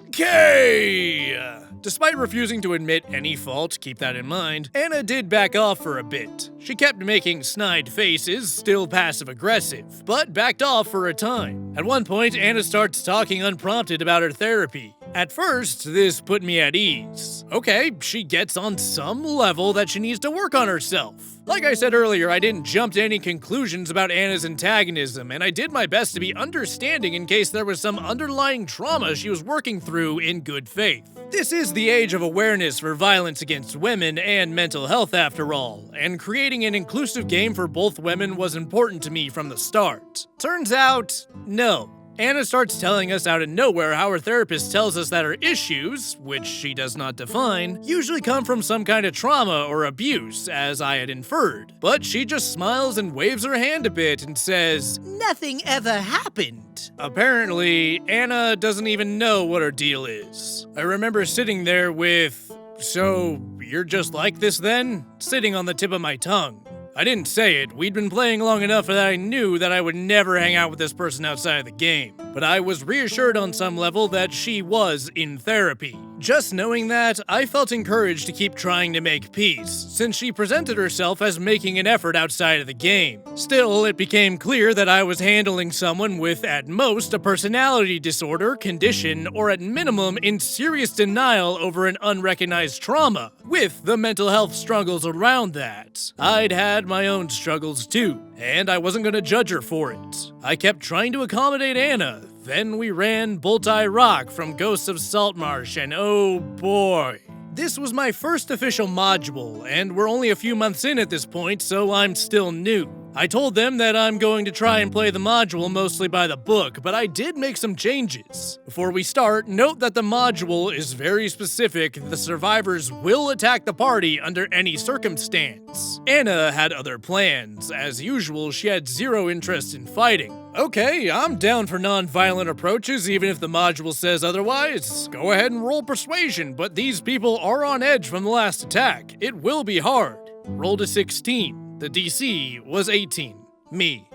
Okay. Despite refusing to admit any fault, keep that in mind, Anna did back off for a bit. She kept making snide faces, still passive-aggressive, but backed off for a time. At one point, Anna starts talking unprompted about her therapy. At first, this put me at ease. Okay, she gets on some level that she needs to work on herself. Like I said earlier, I didn't jump to any conclusions about Anna's antagonism, and I did my best to be understanding in case there was some underlying trauma she was working through in good faith. This is the age of awareness for violence against women and mental health after all, and creating an inclusive game for both women was important to me from the start. Turns out, no. Anna starts telling us out of nowhere how her therapist tells us that her issues, which she does not define, usually come from some kind of trauma or abuse, as I had inferred. But she just smiles and waves her hand a bit and says, Nothing ever happened. Apparently, Anna doesn't even know what her deal is. I remember sitting there with, "So, you're just like this then?" sitting on the tip of my tongue. I didn't say it. We'd been playing long enough that I knew that I would never hang out with this person outside of the game. But I was reassured on some level that she was in therapy. Just knowing that, I felt encouraged to keep trying to make peace, since she presented herself as making an effort outside of the game. Still, it became clear that I was handling someone with, at most, a personality disorder, condition, or at minimum, in serious denial over an unrecognized trauma, with the mental health struggles around that. I'd had my own struggles too, and I wasn't gonna judge her for it. I kept trying to accommodate Anna. Then we ran Bullseye Rock from Ghosts of Saltmarsh, and oh boy. This was my first official module, and we're only a few months in at this point, so I'm still new. I told them that I'm going to try and play the module mostly by the book, but I did make some changes. Before we start, note that the module is very specific. The survivors will attack the party under any circumstance. Anna had other plans. As usual, she had zero interest in fighting. Okay, I'm down for non-violent approaches even if the module says otherwise. Go ahead and roll persuasion, but these people are on edge from the last attack. It will be hard. Rolled a 16. The DC was 18. Me.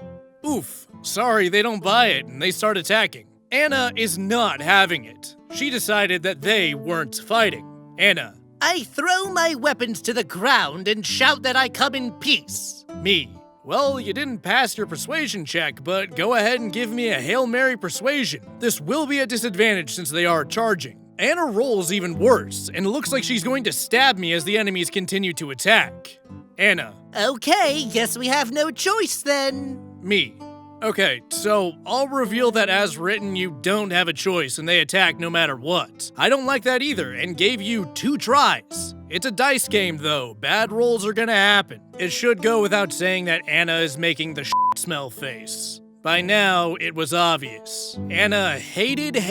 Oof. Sorry, they don't buy it and they start attacking. Anna is not having it. She decided that they weren't fighting. Anna. I throw my weapons to the ground and shout that I come in peace. Me. Well, you didn't pass your persuasion check, but go ahead and give me a Hail Mary persuasion. This will be a disadvantage since they are charging. Anna rolls even worse, and it looks like she's going to stab me as the enemies continue to attack. Anna. Okay, guess we have no choice then. Me. Okay, so I'll reveal that as written you don't have a choice and they attack no matter what. I don't like that either and gave you 2 tries. It's a dice game though, bad rolls are gonna happen. It should go without saying that Anna is making the smell face. By now, it was obvious. Anna hated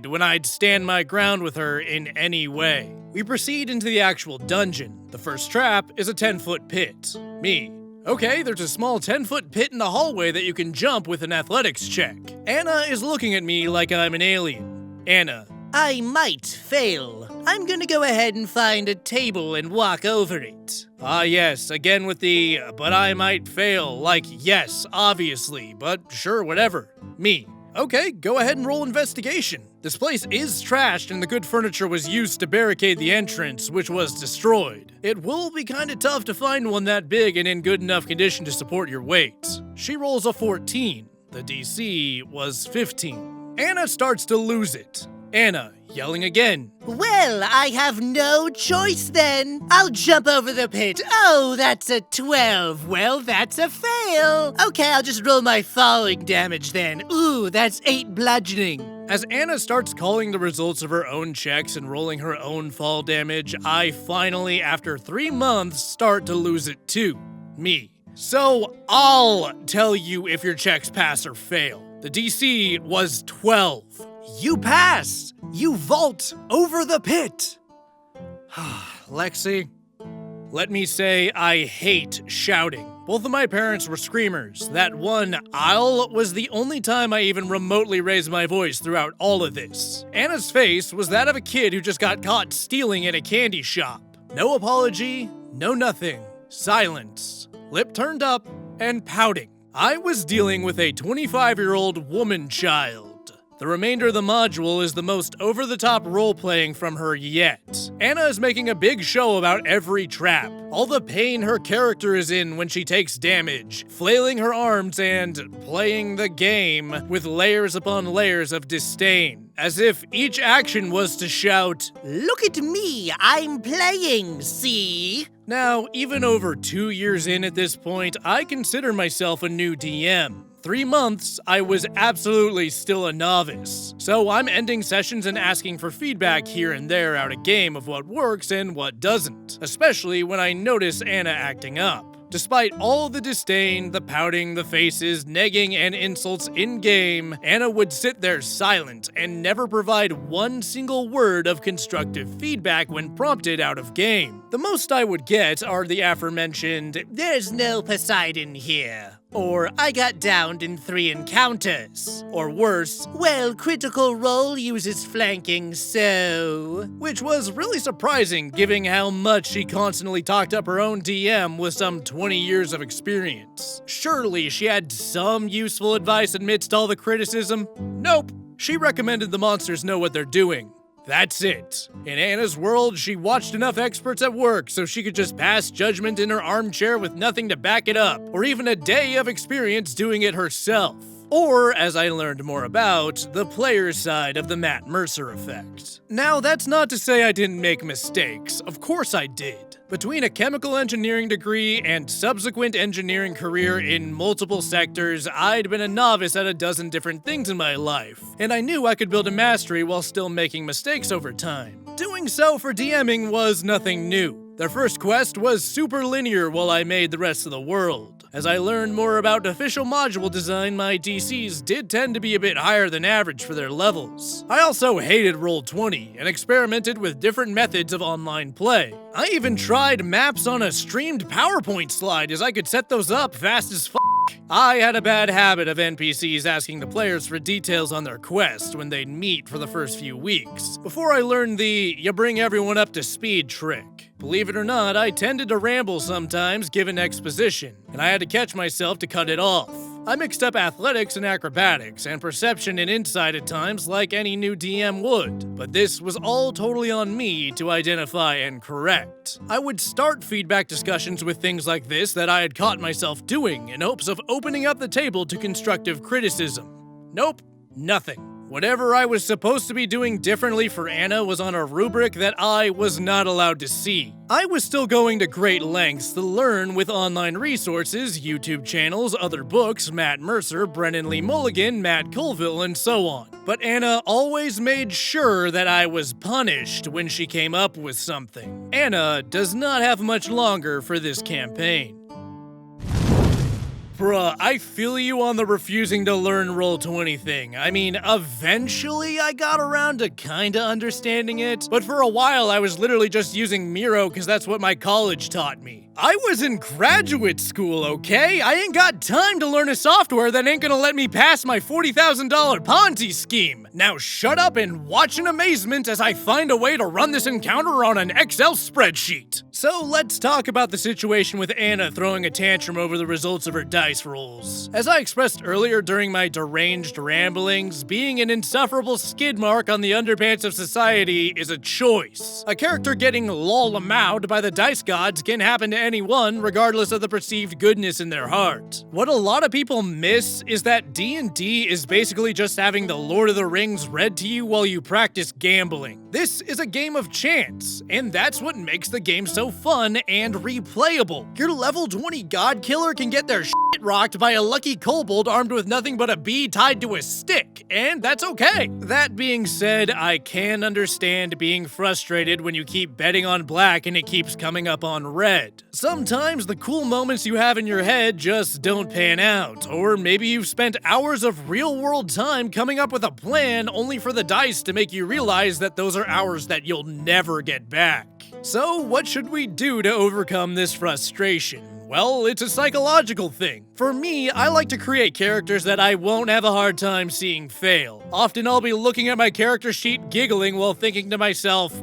when I'd stand my ground with her in any way. We proceed into the actual dungeon. The first trap is a 10-foot pit. Me. Okay, there's a small 10-foot pit in the hallway that you can jump with an athletics check. Anna is looking at me like I'm an alien. Anna. I might fail. I'm gonna go ahead and find a table and walk over it. Ah yes, again with the, but I might fail, like yes, obviously, but sure, whatever. Me. Okay, go ahead and roll investigation. This place is trashed and the good furniture was used to barricade the entrance, which was destroyed. It will be kinda tough to find one that big and in good enough condition to support your weight. She rolls a 14. The DC was 15. Anna starts to lose it. Anna, yelling again. Well, I have no choice then. I'll jump over the pit. Oh, that's a 12. Well, that's a fail. Okay, I'll just roll my falling damage then. Ooh, that's 8 bludgeoning. As Anna starts calling the results of her own checks and rolling her own fall damage, I finally, after 3 months, start to lose it too. Me. So, I'll tell you if your checks pass or fail. The DC was 12. You pass! You vault over the pit! Lexi, let me say I hate shouting. Both of my parents were screamers. That one "I'll" was the only time I even remotely raised my voice throughout all of this. Anna's face was that of a kid who just got caught stealing in a candy shop. No apology, no nothing. Silence. Lip turned up and pouting. I was dealing with a 25-year-old woman child. The remainder of the module is the most over-the-top role-playing from her yet. Anna is making a big show about every trap, all the pain her character is in when she takes damage, flailing her arms and playing the game with layers upon layers of disdain. as if each action was to shout, Look at me, I'm playing, see? Now, even over 2 years in at this point, I consider myself a new DM. 3 months, I was absolutely still a novice. So I'm ending sessions and asking for feedback here and there out of game of what works and what doesn't, especially when I notice Anna acting up. Despite all the disdain, the pouting, the faces, negging, and insults in-game, Anna would sit there silent and never provide one single word of constructive feedback when prompted out of game. The most I would get are the aforementioned, There's no Poseidon here. Or, I got downed in 3 encounters. or worse, Well, Critical Role uses flanking, so... which was really surprising given how much she constantly talked up her own DM with some 20 years of experience. Surely she had some useful advice amidst all the criticism? Nope. She recommended the monsters know what they're doing. That's it. In Anna's world, she watched enough experts at work so she could just pass judgment in her armchair with nothing to back it up, or even a day of experience doing it herself. Or, as I learned more about, the player's side of the Matt Mercer effect. Now, that's not to say I didn't make mistakes. Of course I did. Between a chemical engineering degree and subsequent engineering career in multiple sectors, I'd been a novice at a dozen different things in my life, and I knew I could build a mastery while still making mistakes over time. Doing so for DMing was nothing new. Their first quest was super linear while I made the rest of the world. As I learned more about official module design, my DCs did tend to be a bit higher than average for their levels. I also hated Roll20 and experimented with different methods of online play. I even tried maps on a streamed PowerPoint slide as I could set those up fast as f***. I had a bad habit of NPCs asking the players for details on their quest when they'd meet for the first few weeks, before I learned the you bring everyone up to speed trick. Believe it or not, I tended to ramble sometimes given exposition, and I had to catch myself to cut it off. I mixed up athletics and acrobatics, and perception and insight at times like any new DM would, but this was all totally on me to identify and correct. I would start feedback discussions with things like this that I had caught myself doing in hopes of opening up the table to constructive criticism. Nope, nothing. Whatever I was supposed to be doing differently for Anna was on a rubric that I was not allowed to see. I was still going to great lengths to learn with online resources, YouTube channels, other books, Matt Mercer, Brennan Lee Mulligan, Matt Colville, and so on. But Anna always made sure that I was punished when she came up with something. Anna does not have much longer for this campaign. Bruh, I feel you on the refusing to learn Roll20 thing. I mean, eventually I got around to kinda understanding it, but for a while I was literally just using Miro because that's what my college taught me. I was in graduate school, okay? I ain't got time to learn a software that ain't gonna let me pass my $40,000 Ponzi scheme. Now shut up and watch in amazement as I find a way to run this encounter on an Excel spreadsheet. So let's talk about the situation with Anna throwing a tantrum over the results of her dice rolls. As I expressed earlier during my deranged ramblings, being an insufferable skid mark on the underpants of society is a choice. A character getting lol-amowed by the dice gods can happen to anyone, regardless of the perceived goodness in their heart. What a lot of people miss is that D&D is basically just having the Lord of the Rings read to you while you practice gambling. This is a game of chance, and that's what makes the game so fun and replayable. Your level 20 god killer can get their shit rocked by a lucky kobold armed with nothing but a bee tied to a stick, and that's okay. That being said, I can understand being frustrated when you keep betting on black and it keeps coming up on red. Sometimes the cool moments you have in your head just don't pan out, or maybe you've spent hours of real-world time coming up with a plan only for the dice to make you realize that those are hours that you'll never get back. So what should we do to overcome this frustration? Well, it's a psychological thing. For me, I like to create characters that I won't have a hard time seeing fail. Often I'll be looking at my character sheet giggling while thinking to myself,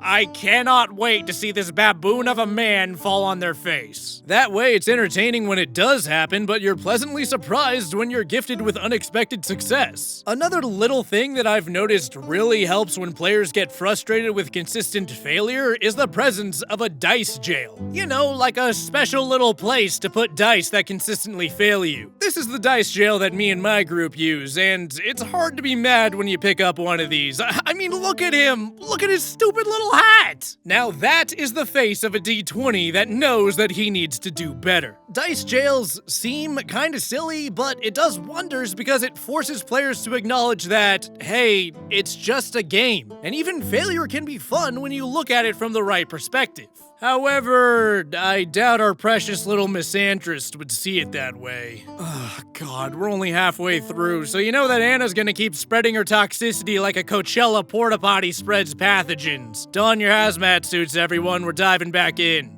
I cannot wait to see this baboon of a man fall on their face. That way, it's entertaining when it does happen, but you're pleasantly surprised when you're gifted with unexpected success. Another little thing that I've noticed really helps when players get frustrated with consistent failure is the presence of a dice jail. You know, like a special little place to put dice that consistently fail you. This is the dice jail that me and my group use, and it's hard to be mad when you pick up one of these. I mean, look at him! Look at his stupid little hat! Now that is the face of a D20 that knows that he needs to do better. Dice jails seem kinda silly, but it does wonders because it forces players to acknowledge that, hey, it's just a game. And even failure can be fun when you look at it from the right perspective. However, I doubt our precious little misandrist would see it that way. Oh, God, we're only halfway through, so you know that Anna's gonna keep spreading her toxicity like a Coachella porta potty spreads pathogens. Don your hazmat suits, everyone, we're diving back in.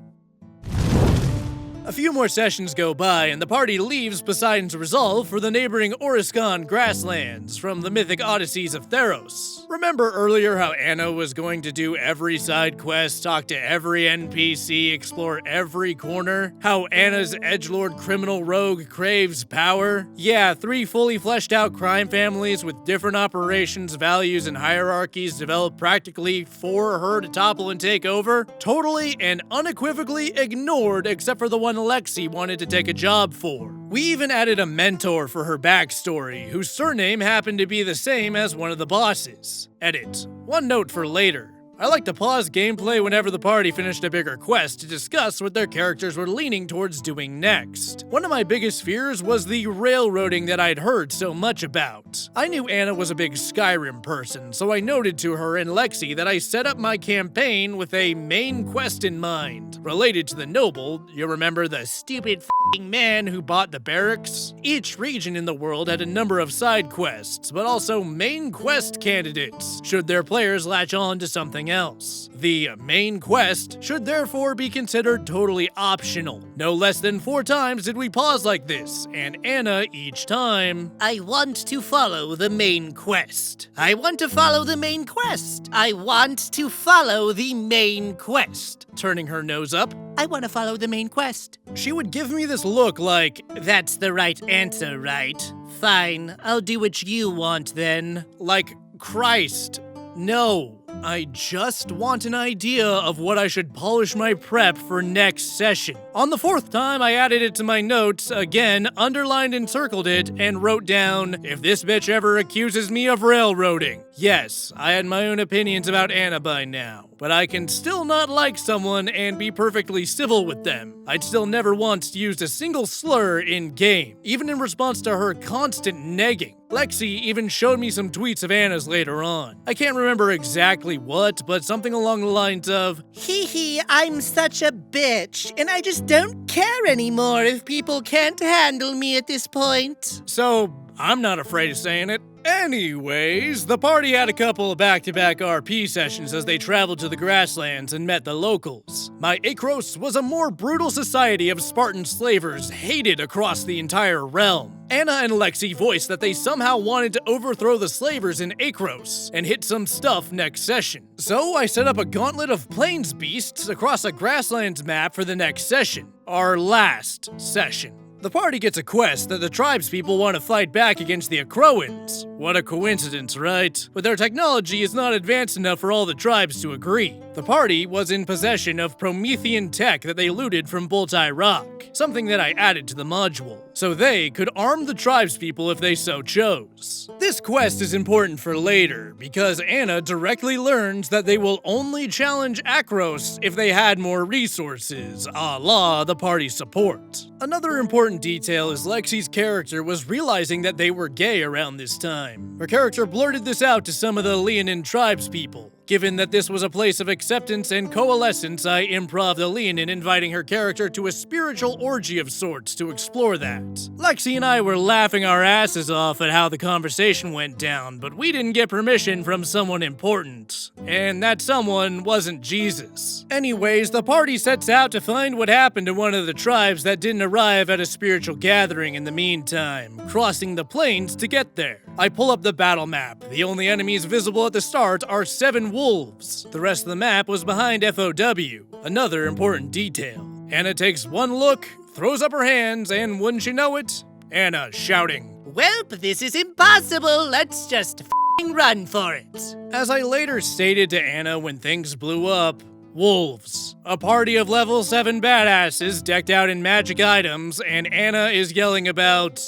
A few more sessions go by, and the party leaves Poseidon's Resolve for the neighboring Oriscon grasslands from the mythic odysseys of Theros. Remember earlier how Anna was going to do every side quest, talk to every NPC, explore every corner? How Anna's edgelord criminal rogue craves power? Yeah, 3 fully fleshed out crime families with different operations, values, and hierarchies developed practically for her to topple and take over? Totally and unequivocally ignored except for the one Lexi wanted to take a job for. We even added a mentor for her backstory, whose surname happened to be the same as one of the bosses. Edit. One note for later. I like to pause gameplay whenever the party finished a bigger quest to discuss what their characters were leaning towards doing next. One of my biggest fears was the railroading that I'd heard so much about. I knew Anna was a big Skyrim person, so I noted to her and Lexi that I set up my campaign with a main quest in mind. Related to the noble, you remember the stupid f***ing man who bought the barracks? Each region in the world had a number of side quests, but also main quest candidates, should their players latch on to something else. The main quest should therefore be considered totally optional. No less than 4 times did we pause like this, and Anna each time. I want to follow the main quest. I want to follow the main quest. I want to follow the main quest. Turning her nose up. I want to follow the main quest. She would give me this look like, that's the right answer, right? Fine, I'll do what you want then. Like, Christ, no. I just want an idea of what I should polish my prep for next session. On the 4th time, I added it to my notes, again, underlined and circled it, and wrote down, if this bitch ever accuses me of railroading. Yes, I had my own opinions about Anna by now, but I can still not like someone and be perfectly civil with them. I'd still never once used a single slur in-game, even in response to her constant negging. Lexi even showed me some tweets of Anna's later on. I can't remember exactly what, but something along the lines of, hee hee, I'm such a bitch, and I just don't care anymore if people can't handle me at this point. So, I'm not afraid of saying it. Anyways, the party had a couple of back-to-back RP sessions as they traveled to the grasslands and met the locals. My Akros was a more brutal society of Spartan slavers hated across the entire realm. Anna and Lexi voiced that they somehow wanted to overthrow the slavers in Akros and hit some stuff next session. So I set up a gauntlet of plains beasts across a grasslands map for the next session. Our last session. The party gets a quest that the tribespeople want to fight back against the Akroans. What a coincidence, right? But their technology is not advanced enough for all the tribes to agree. The party was in possession of Promethean tech that they looted from Bullseye Rock, something that I added to the module, so they could arm the tribespeople if they so chose. This quest is important for later, because Anna directly learns that they will only challenge Akros if they had more resources, a la the party's support. Another important detail is Lexi's character was realizing that they were gay around this time. Her character blurted this out to some of the Leonin tribespeople. Given that this was a place of acceptance and coalescence, I improv'd a Leonin inviting her character to a spiritual orgy of sorts to explore that. Lexi and I were laughing our asses off at how the conversation went down, but we didn't get permission from someone important. And that someone wasn't Jesus. Anyways, the party sets out to find what happened to one of the tribes that didn't arrive at a spiritual gathering in the meantime, crossing the plains to get there. I pull up the battle map. The only enemies visible at the start are 7 wolves. The rest of the map was behind FOW, another important detail. Anna takes one look, throws up her hands, and wouldn't you know it, Anna shouting, Welp, this is impossible. Let's just f***ing run for it. As I later stated to Anna when things blew up, wolves. A party of level 7 badasses decked out in magic items, and Anna is yelling about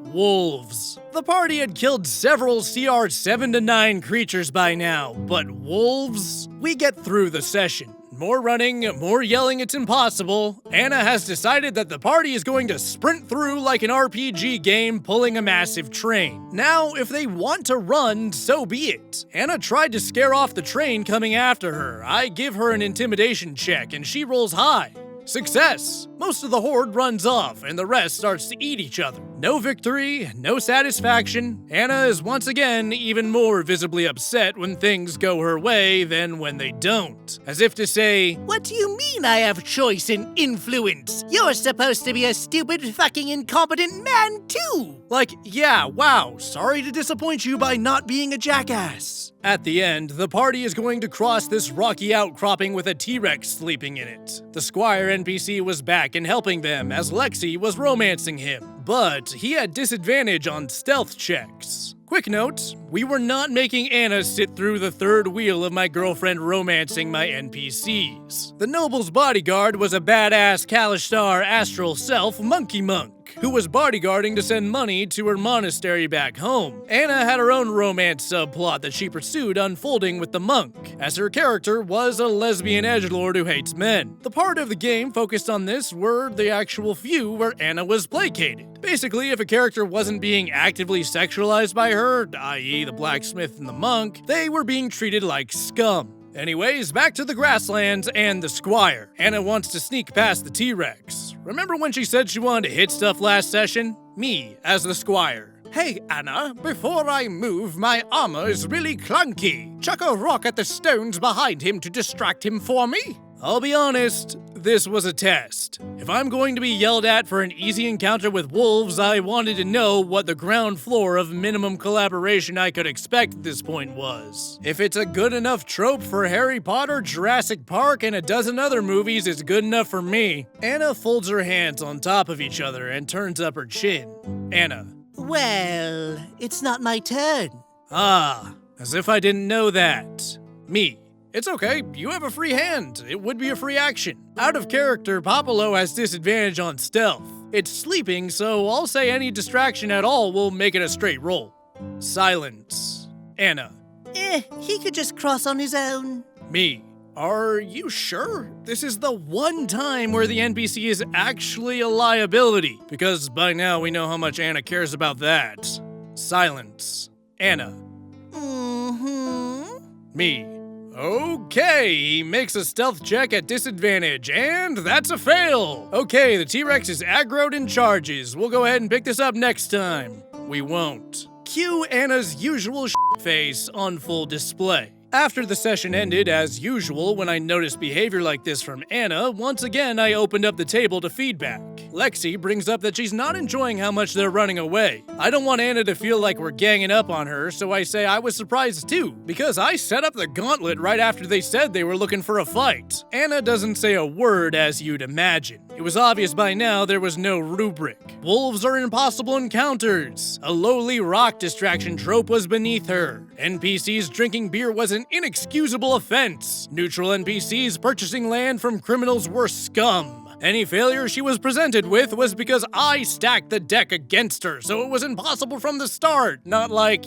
wolves. The party had killed several CR 7 to 9 creatures by now, but wolves? We get through the session. More running, more yelling it's impossible. Anna has decided that the party is going to sprint through like an RPG game pulling a massive train. Now, if they want to run, so be it. Anna tried to scare off the train coming after her. I give her an intimidation check and she rolls high. Success! Most of the horde runs off, and the rest starts to eat each other. No victory, no satisfaction. Anna is once again even more visibly upset when things go her way than when they don't. As if to say, What do you mean I have choice and influence? You're supposed to be a stupid fucking incompetent man too! like, yeah, wow, sorry to disappoint you by not being a jackass. At the end, the party is going to cross this rocky outcropping with a T-Rex sleeping in it. The Squire NPC was back and helping them as Lexi was romancing him, but he had disadvantage on stealth checks. Quick note, we were not making Anna sit through the third wheel of my girlfriend romancing my NPCs. The noble's bodyguard was a badass Kalishtar astral self, Monkey Monk, who was bodyguarding to send money to her monastery back home. Anna had her own romance subplot that she pursued unfolding with the monk, as her character was a lesbian edgelord who hates men. The part of the game focused on this were the actual few where Anna was placated. Basically, if a character wasn't being actively sexualized by her, i.e. the blacksmith and the monk, they were being treated like scum. Anyways, back to the grasslands and the Squire. Anna wants to sneak past the T-Rex. Remember when she said she wanted to hit stuff last session? Me, as the Squire. Hey, Anna, before I move, my armor is really clunky. Chuck a rock at the stones behind him to distract him for me? I'll be honest, this was a test. If I'm going to be yelled at for an easy encounter with wolves, I wanted to know what the ground floor of minimum collaboration I could expect at this point was. If it's a good enough trope for Harry Potter, Jurassic Park, and a dozen other movies, it's good enough for me. Anna folds her hands on top of each other and turns up her chin. Anna. Well, it's not my turn. Ah, as if I didn't know that. Me. It's okay, you have a free hand. It would be a free action. Out of character, Popolo has disadvantage on stealth. It's sleeping, so I'll say any distraction at all will make it a straight roll. Silence. Anna. He could just cross on his own. Me. Are you sure? This is the one time where the NPC is actually a liability, because by now we know how much Anna cares about that. Silence. Anna. Me. Okay, he makes a stealth check at disadvantage, and that's a fail! Okay, the T-Rex is aggroed and charges. We'll go ahead and pick this up next time. We won't. Cue Anna's usual face on full display. After the session ended, as usual, when I noticed behavior like this from Anna, once again I opened up the table to feedback. Lexi brings up that she's not enjoying how much they're running away. I don't want Anna to feel like we're ganging up on her, so I say I was surprised too, because I set up the gauntlet right after they said they were looking for a fight. Anna doesn't say a word, as you'd imagine. It was obvious by now there was no rubric. Wolves are impossible encounters. A lowly rock distraction trope was beneath her. NPCs drinking beer was an inexcusable offense. Neutral NPCs purchasing land from criminals were scum. Any failure she was presented with was because I stacked the deck against her, so it was impossible from the start. Not like,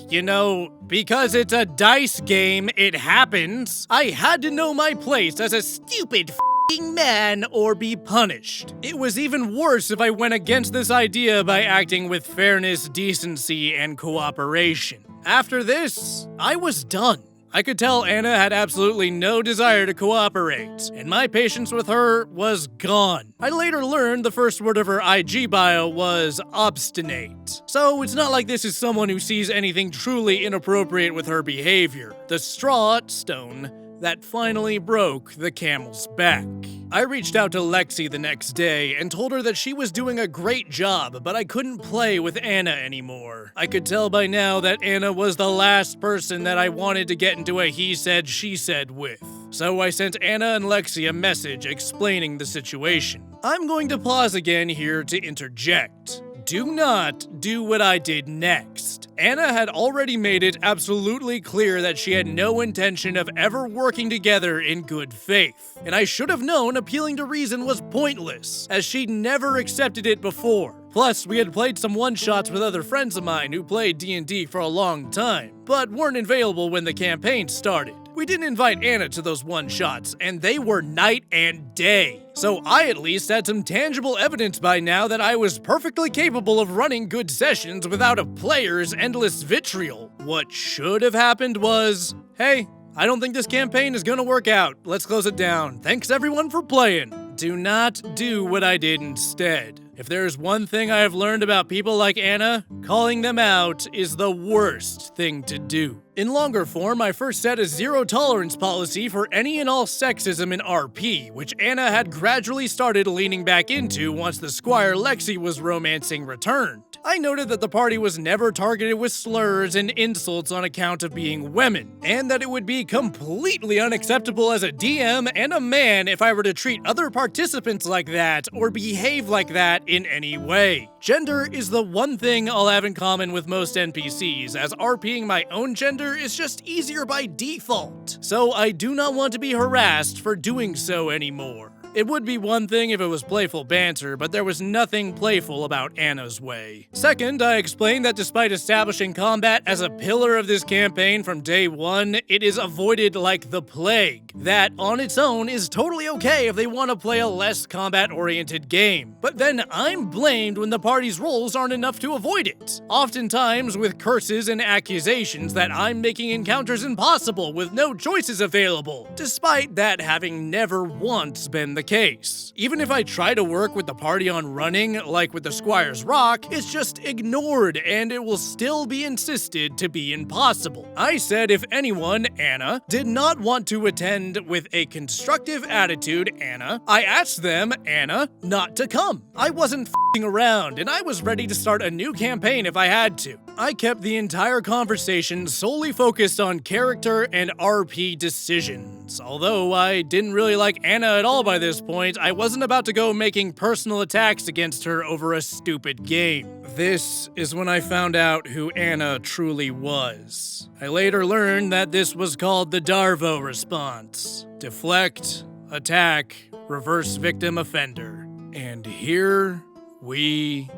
because it's a dice game, it happens. I had to know my place as a stupid man or be punished. It was even worse if I went against this idea by acting with fairness, decency, and cooperation. After this, I was done. I could tell Anna had absolutely no desire to cooperate, and my patience with her was gone. I later learned the first word of her IG bio was obstinate. So it's not like this is someone who sees anything truly inappropriate with her behavior. The straw, stone, that finally broke the camel's back. I reached out to Lexi the next day and told her that she was doing a great job, but I couldn't play with Anna anymore. I could tell by now that Anna was the last person that I wanted to get into a he said, she said with. So I sent Anna and Lexi a message explaining the situation. I'm going to pause again here to interject. Do not do what I did next. Anna had already made it absolutely clear that she had no intention of ever working together in good faith. And I should have known appealing to reason was pointless, as she'd never accepted it before. Plus, we had played some one-shots with other friends of mine who played D&D for a long time, but weren't available when the campaign started. We didn't invite Anna to those one-shots, and they were night and day. So I at least had some tangible evidence by now that I was perfectly capable of running good sessions without a player's endless vitriol. What should have happened was, hey, I don't think this campaign is gonna work out. Let's close it down. Thanks everyone for playing. Do not do what I did instead. If there's one thing I have learned about people like Anna, calling them out is the worst thing to do. In longer form, I first set a zero-tolerance policy for any and all sexism in RP, which Anna had gradually started leaning back into once the squire Lexi was romancing returned. I noted that the party was never targeted with slurs and insults on account of being women, and that it would be completely unacceptable as a DM and a man if I were to treat other participants like that or behave like that in any way. Gender is the one thing I'll have in common with most NPCs, as RPing my own gender is just easier by default, so I do not want to be harassed for doing so anymore. It would be one thing if it was playful banter, but there was nothing playful about Anna's way. Second, I explained that despite establishing combat as a pillar of this campaign from day one, it is avoided like the plague. That, on its own, is totally okay if they want to play a less combat-oriented game. But then I'm blamed when the party's roles aren't enough to avoid it. Oftentimes with curses and accusations that I'm making encounters impossible with no choices available, despite that having never once been the case. Even if I try to work with the party on running, like with the Squire's Rock, it's just ignored and it will still be insisted to be impossible. I said if anyone, Anna, did not want to attend with a constructive attitude, Anna, I asked them, Anna, not to come. I wasn't f***ing around and I was ready to start a new campaign if I had to. I kept the entire conversation solely focused on character and RP decisions. Although I didn't really like Anna at all by this point, I wasn't about to go making personal attacks against her over a stupid game. This is when I found out who Anna truly was. I later learned that this was called the Darvo response. Deflect, attack, reverse victim offender. And here we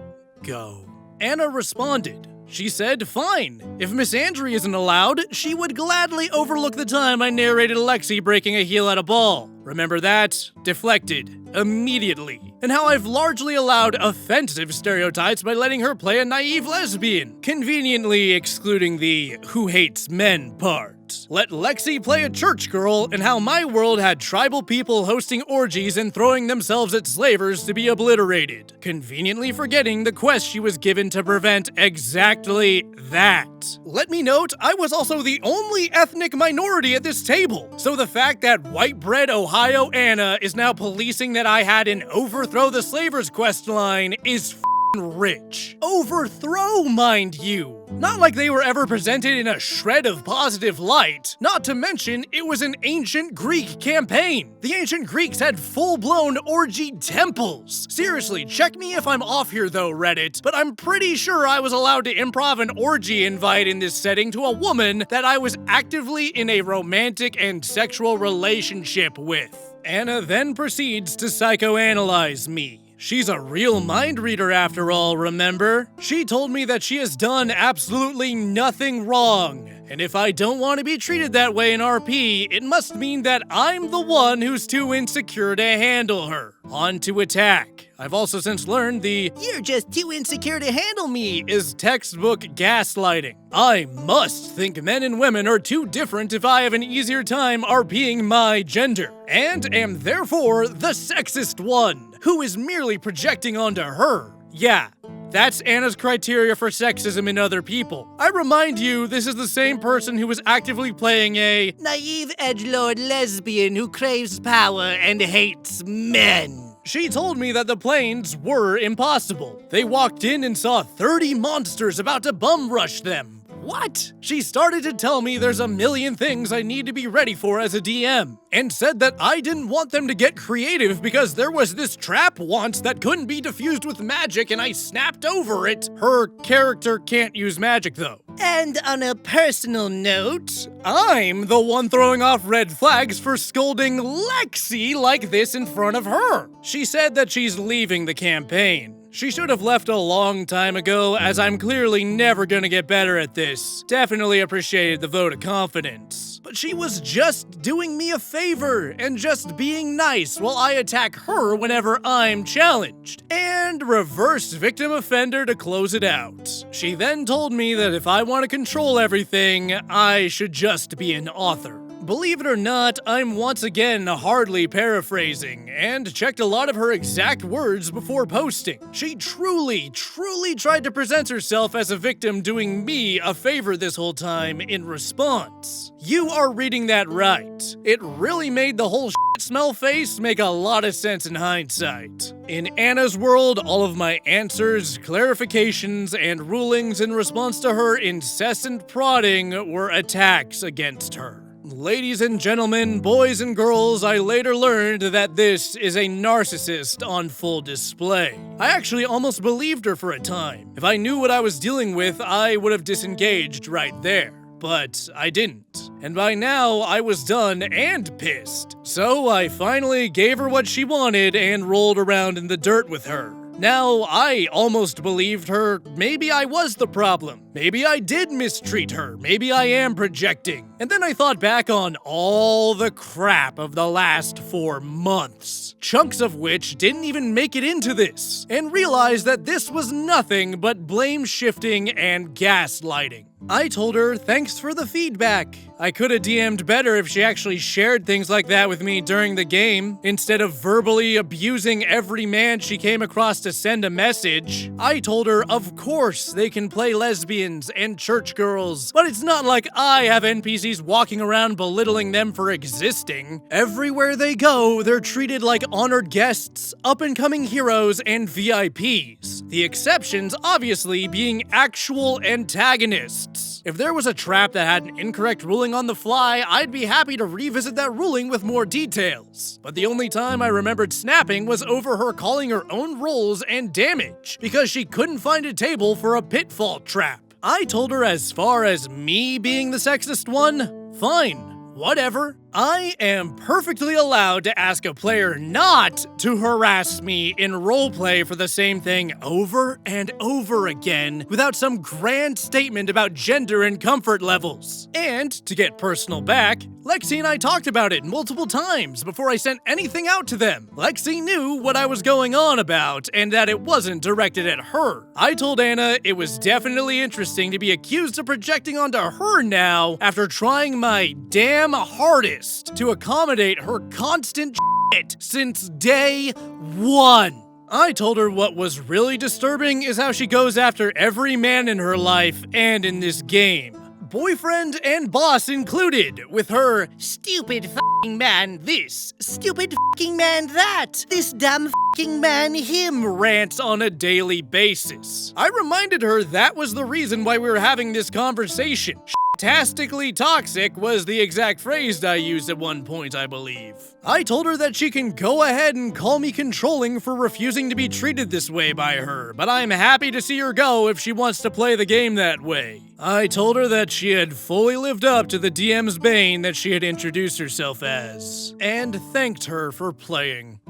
go. Anna responded. She said, fine. If Miss Andrew isn't allowed, she would gladly overlook the time I narrated Lexi breaking a heel at a ball. Remember that? Deflected. Immediately. And how I've largely allowed offensive stereotypes by letting her play a naive lesbian, conveniently excluding the who hates men part. Let Lexi play a church girl, and how my world had tribal people hosting orgies and throwing themselves at slavers to be obliterated, conveniently forgetting the quest she was given to prevent exactly that. Let me note, I was also the only ethnic minority at this table, so the fact that white bread Ohio Anna is now policing that I had an overthrow the slavers quest line is rich. Overthrow, mind you. Not like they were ever presented in a shred of positive light. Not to mention, it was an ancient Greek campaign. The ancient Greeks had full-blown orgy temples. Seriously, check me if I'm off here though, Reddit, but I'm pretty sure I was allowed to improv an orgy invite in this setting to a woman that I was actively in a romantic and sexual relationship with. Anna then proceeds to psychoanalyze me. She's a real mind reader after all, remember? She told me that she has done absolutely nothing wrong. And if I don't want to be treated that way in RP, it must mean that I'm the one who's too insecure to handle her. On to attack. I've also since learned the "you're just too insecure to handle me" is textbook gaslighting. I must think men and women are too different if I have an easier time RPing my gender, and am therefore the sexist one, who is merely projecting onto her. Yeah, That's Anna's criteria for sexism in other people. I remind you, this is the same person who was actively playing a naive edgelord lesbian who craves power and hates men. She told me that the planes were impossible. They walked in and saw 30 monsters about to bum rush them. What? She started to tell me there's a million things I need to be ready for as a DM, and said that I didn't want them to get creative because there was this trap once that couldn't be defused with magic and I snapped over it. Her character can't use magic though. And on a personal note, I'm the one throwing off red flags for scolding Lexi like this in front of her. She said that she's leaving the campaign. She should have left a long time ago, as I'm clearly never gonna get better at this. Definitely appreciated the vote of confidence. But she was just doing me a favor and just being nice while I attack her whenever I'm challenged. And reverse victim offender to close it out. She then told me that if I want to control everything, I should just be an author. Believe it or not, I'm once again hardly paraphrasing, and checked a lot of her exact words before posting. She truly tried to present herself as a victim doing me a favor this whole time in response. You are reading that right. It really made the whole smell face make a lot of sense in hindsight. In Anna's world, all of my answers, clarifications, and rulings in response to her incessant prodding were attacks against her. Ladies and gentlemen, boys and girls, I later learned that this is a narcissist on full display. I actually almost believed her for a time. If I knew what I was dealing with, I would have disengaged right there. But I didn't. And by now, I was done and pissed. So I finally gave her what she wanted and rolled around in the dirt with her. Now, I almost believed her. Maybe I was the problem. Maybe I did mistreat her. Maybe I am projecting. And then I thought back on all the crap of the last 4 months, chunks of which didn't even make it into this, and realized that this was nothing but blame shifting and gaslighting. I told her, thanks for the feedback. I could have DM'd better if she actually shared things like that with me during the game, instead of verbally abusing every man she came across to send a message. I told her, of course, they can play lesbians and church girls, but it's not like I have NPCs walking around belittling them for existing. Everywhere they go, they're treated like honored guests, up-and-coming heroes, and VIPs. The exceptions, obviously, being actual antagonists. If there was a trap that had an incorrect ruling on the fly, I'd be happy to revisit that ruling with more details. But the only time I remembered snapping was over her calling her own rolls and damage, because she couldn't find a table for a pitfall trap. I told her as far as me being the sexist one, fine, whatever. I am perfectly allowed to ask a player not to harass me in roleplay for the same thing over and over again without some grand statement about gender and comfort levels. And, to get personal back, Lexi and I talked about it multiple times before I sent anything out to them. Lexi knew what I was going on about and that it wasn't directed at her. I told Anna it was definitely interesting to be accused of projecting onto her now after trying my damn hardest to accommodate her constant shit since day one. I told her what was really disturbing is how she goes after every man in her life and in this game, boyfriend and boss included, with her stupid f***ing man this, stupid f***ing man that, this dumb f***ing man him rants on a daily basis. I reminded her that was the reason why we were having this conversation. Fantastically toxic was the exact phrase I used at one point, I believe. I told her that she can go ahead and call me controlling for refusing to be treated this way by her, but I'm happy to see her go if she wants to play the game that way. I told her that she had fully lived up to the DM's bane that she had introduced herself as, and thanked her for playing.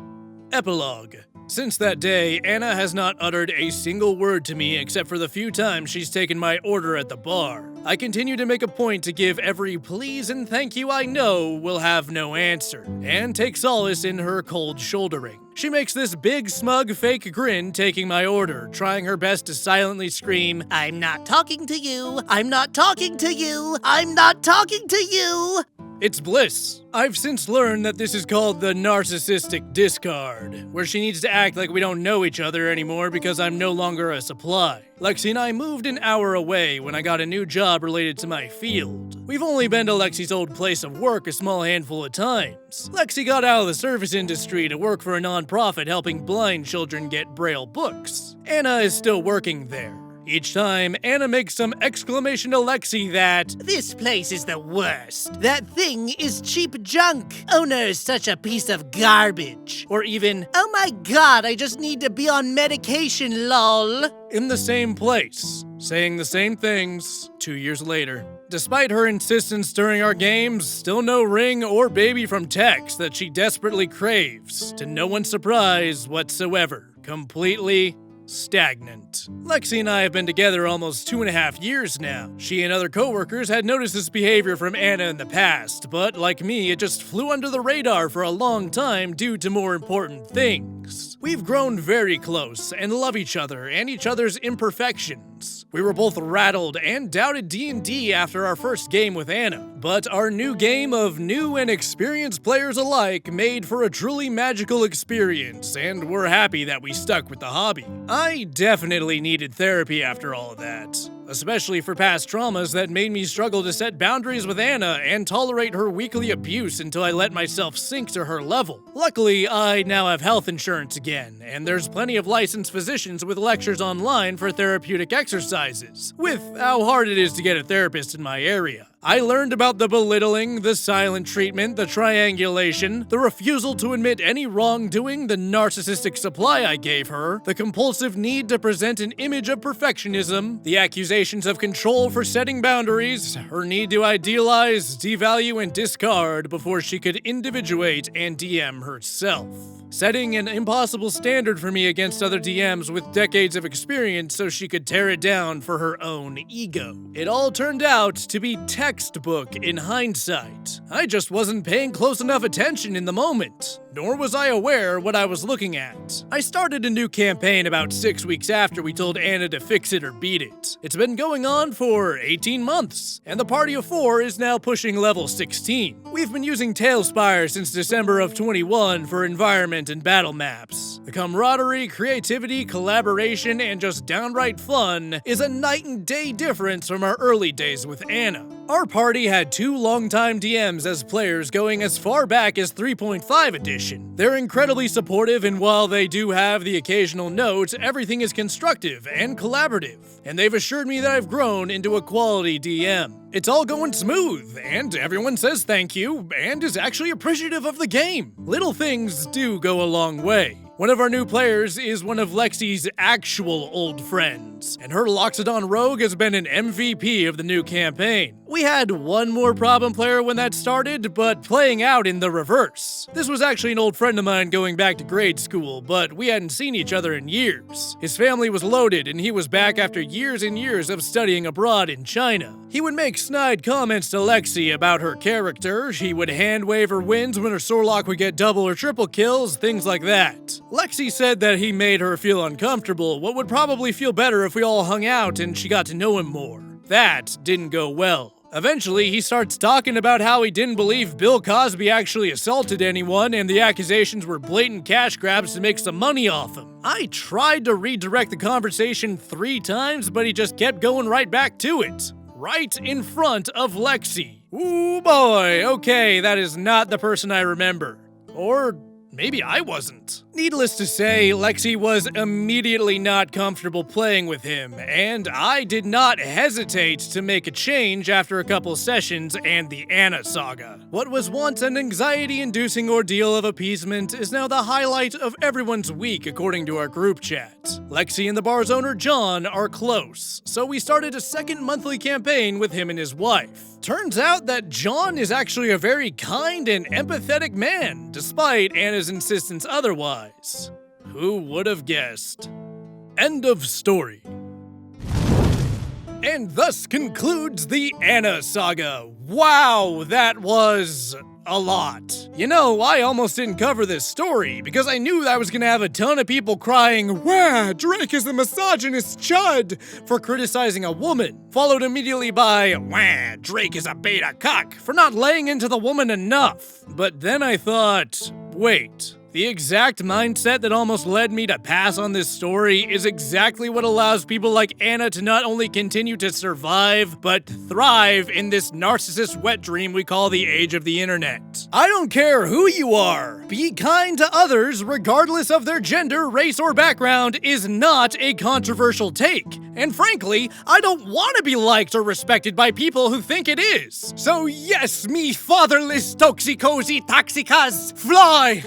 Epilogue. Since that day, Anna has not uttered a single word to me except for the few times she's taken my order at the bar. I continue to make a point to give every please and thank you I know will have no answer, and take solace in her cold shouldering. She makes this big, smug, fake grin taking my order, trying her best to silently scream, "I'm not talking to you! I'm not talking to you! I'm not talking to you!" It's bliss. I've since learned that this is called the narcissistic discard, where she needs to act like we don't know each other anymore because I'm no longer a supply. Lexi and I moved an hour away when I got a new job related to my field. We've only been to Lexi's old place of work a small handful of times. Lexi got out of the service industry to work for a nonprofit helping blind children get Braille books. Anna is still working there. Each time, Anna makes some exclamation to Lexi that, This place is the worst. That thing is cheap junk. Owner is such a piece of garbage. or even, Oh my god, I just need to be on medication, lol. in the same place, saying the same things 2 years later. Despite her insistence during our games, still no ring or baby from Tex that she desperately craves, to no one's surprise whatsoever. Completely stagnant. Lexi and I have been together almost 2.5 years now. She and other coworkers had noticed this behavior from Anna in the past, but like me, it just flew under the radar for a long time due to more important things. We've grown very close and love each other and each other's imperfections. We were both rattled and doubted D&D after our first game with Anna, but our new game of new and experienced players alike made for a truly magical experience, and we're happy that we stuck with the hobby. I definitely needed therapy after all of that, especially for past traumas that made me struggle to set boundaries with Anna and tolerate her weekly abuse until I let myself sink to her level. Luckily, I now have health insurance again, and there's plenty of licensed physicians with lectures online for therapeutic exercises, with how hard it is to get a therapist in my area. I learned about the belittling, the silent treatment, the triangulation, the refusal to admit any wrongdoing, the narcissistic supply I gave her, the compulsive need to present an image of perfectionism, the accusations of control for setting boundaries, her need to idealize, devalue, and discard before she could individuate and DM herself. Setting an impossible standard for me against other DMs with decades of experience so she could tear it down for her own ego. It all turned out to be textbook in hindsight. I just wasn't paying close enough attention in the moment, nor was I aware what I was looking at. I started a new campaign about 6 weeks after we told Anna to fix it or beat it. It's been going on for 18 months, and the party of 4 is now pushing level 16. We've been using Tailspire since December of 21 for environment and battle maps. The camaraderie, creativity, collaboration, and just downright fun is a night and day difference from our early days with Anna. Our party had 2 longtime DMs as players going as far back as 3.5 edition. They're incredibly supportive, and while they do have the occasional note, everything is constructive and collaborative, and they've assured me that I've grown into a quality DM. It's all going smooth, and everyone says thank you, and is actually appreciative of the game. Little things do go a long way. One of our new players is one of Lexi's actual old friends, and her Loxodon Rogue has been an MVP of the new campaign. We had one more problem player when that started, but playing out in the reverse. This was actually an old friend of mine going back to grade school, but we hadn't seen each other in years. His family was loaded, and he was back after years and years of studying abroad in China. He would make snide comments to Lexi about her character, he would hand-wave her wins when her Sorlock would get double or triple kills, things like that. Lexi said that he made her feel uncomfortable, what would probably feel better if we all hung out and she got to know him more. That didn't go well. Eventually, he starts talking about how he didn't believe Bill Cosby actually assaulted anyone and the accusations were blatant cash grabs to make some money off him. I tried to redirect the conversation 3 times, but he just kept going right back to it. Right in front of Lexi. Ooh boy, okay, that is not the person I remember. Or maybe I wasn't. Needless to say, Lexi was immediately not comfortable playing with him, and I did not hesitate to make a change after a couple sessions and the Anna saga. What was once an anxiety-inducing ordeal of appeasement is now the highlight of everyone's week according to our group chat. Lexi and the bar's owner, John, are close, so we started a second monthly campaign with him and his wife. Turns out that John is actually a very kind and empathetic man, despite Anna's insistence otherwise. Who would have guessed? End of story. And thus concludes the Anna saga. Wow, that was a lot. You know, I almost didn't cover this story because I knew I was gonna have a ton of people crying, "Wah, Drake is a misogynist chud," for criticizing a woman, followed immediately by, "Wah, Drake is a beta cuck for not laying into the woman enough." But then I thought, wait. The exact mindset that almost led me to pass on this story is exactly what allows people like Anna to not only continue to survive, but thrive in this narcissist wet dream we call the age of the internet. I don't care who you are. Be kind to others regardless of their gender, race, or background is not a controversial take. And frankly, I don't want to be liked or respected by people who think it is. So yes, me fatherless toxicozy toxicas, fly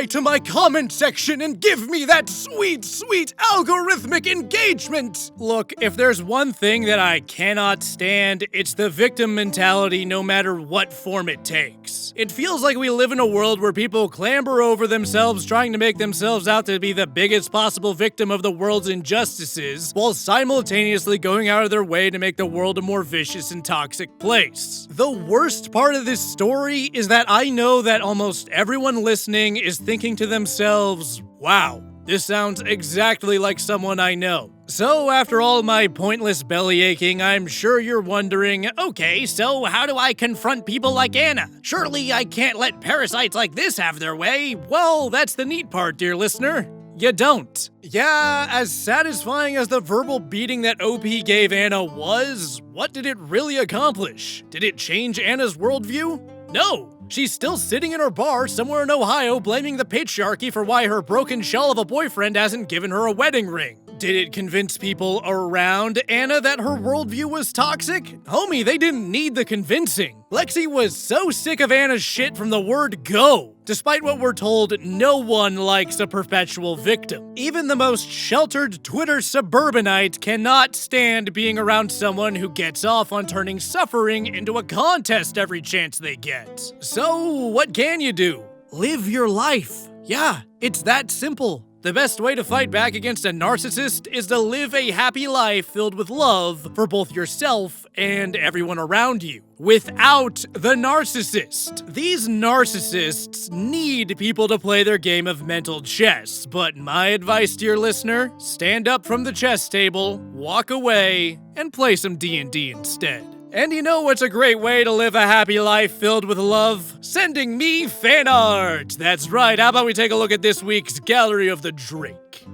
to my comment section and give me that sweet, sweet algorithmic engagement. Look, if there's one thing that I cannot stand, it's the victim mentality no matter what form it takes. It feels like we live in a world where people clamber over themselves trying to make themselves out to be the biggest possible victim of the world's injustices, while simultaneously going out of their way to make the world a more vicious and toxic place. The worst part of this story is that I know that almost everyone listening is thinking to themselves, wow, this sounds exactly like someone I know. So after all my pointless belly aching, I'm sure you're wondering, okay, so how do I confront people like Anna? Surely I can't let parasites like this have their way. Well, that's the neat part, dear listener. You don't. Yeah, as satisfying as the verbal beating that OP gave Anna was, what did it really accomplish? Did it change Anna's worldview? No. She's still sitting in her bar somewhere in Ohio blaming the patriarchy for why her broken shell of a boyfriend hasn't given her a wedding ring. Did it convince people around Anna that her worldview was toxic? Homie, they didn't need the convincing. Lexi was so sick of Anna's shit from the word go. Despite what we're told, no one likes a perpetual victim. Even the most sheltered Twitter suburbanite cannot stand being around someone who gets off on turning suffering into a contest every chance they get. So, what can you do? Live your life. Yeah, it's that simple. The best way to fight back against a narcissist is to live a happy life filled with love for both yourself and everyone around you. Without the narcissist. These narcissists need people to play their game of mental chess, but my advice, dear listener, stand up from the chess table, walk away, and play some D&D instead. And you know what's a great way to live a happy life filled with love? Sending me fan art! That's right, how about we take a look at this week's Gallery of the Drake?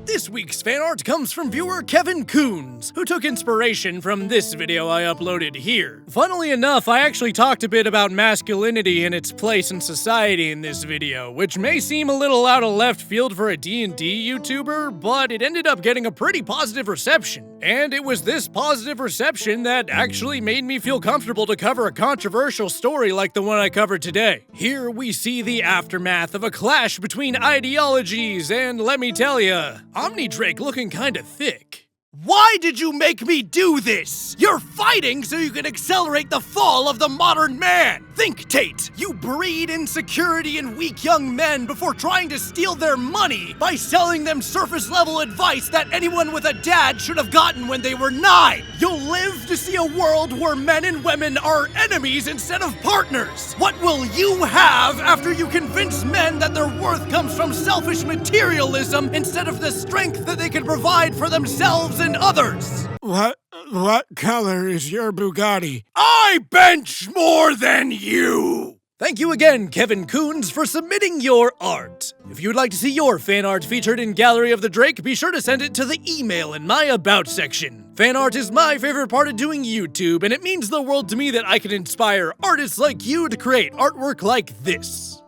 This week's fan art comes from viewer Kevin Coons, who took inspiration from this video I uploaded here. Funnily enough, I actually talked a bit about masculinity and its place in society in this video, which may seem a little out of left field for a D&D YouTuber, but it ended up getting a pretty positive reception. And it was this positive reception that actually made me feel comfortable to cover a controversial story like the one I covered today. Here we see the aftermath of a clash between ideologies, and let me tell ya, Omnidrake looking kinda thick. Why did you make me do this? You're fighting so you can accelerate the fall of the modern man. Think, Tate. You breed insecurity in weak young men before trying to steal their money by selling them surface-level advice that anyone with a dad should have gotten when they were 9. You'll live to see a world where men and women are enemies instead of partners. What will you have after you convince men that their worth comes from selfish materialism instead of the strength that they can provide for themselves and others? What color is your Bugatti? I bench more than you! Thank you again, Kevin Coons, for submitting your art. If you'd like to see your fan art featured in Gallery of the Drake, be sure to send it to the email in my About section. Fan art is my favorite part of doing YouTube, and it means the world to me that I can inspire artists like you to create artwork like this.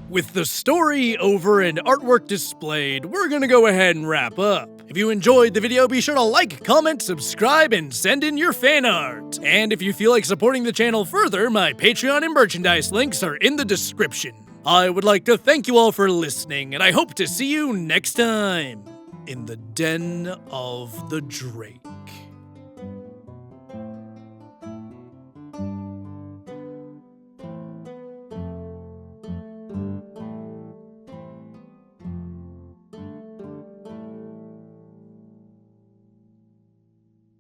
With the story over and artwork displayed, we're gonna go ahead and wrap up. If you enjoyed the video, be sure to like, comment, subscribe, and send in your fan art. And if you feel like supporting the channel further, my Patreon and merchandise links are in the description. I would like to thank you all for listening, and I hope to see you next time in the Den of the Drake.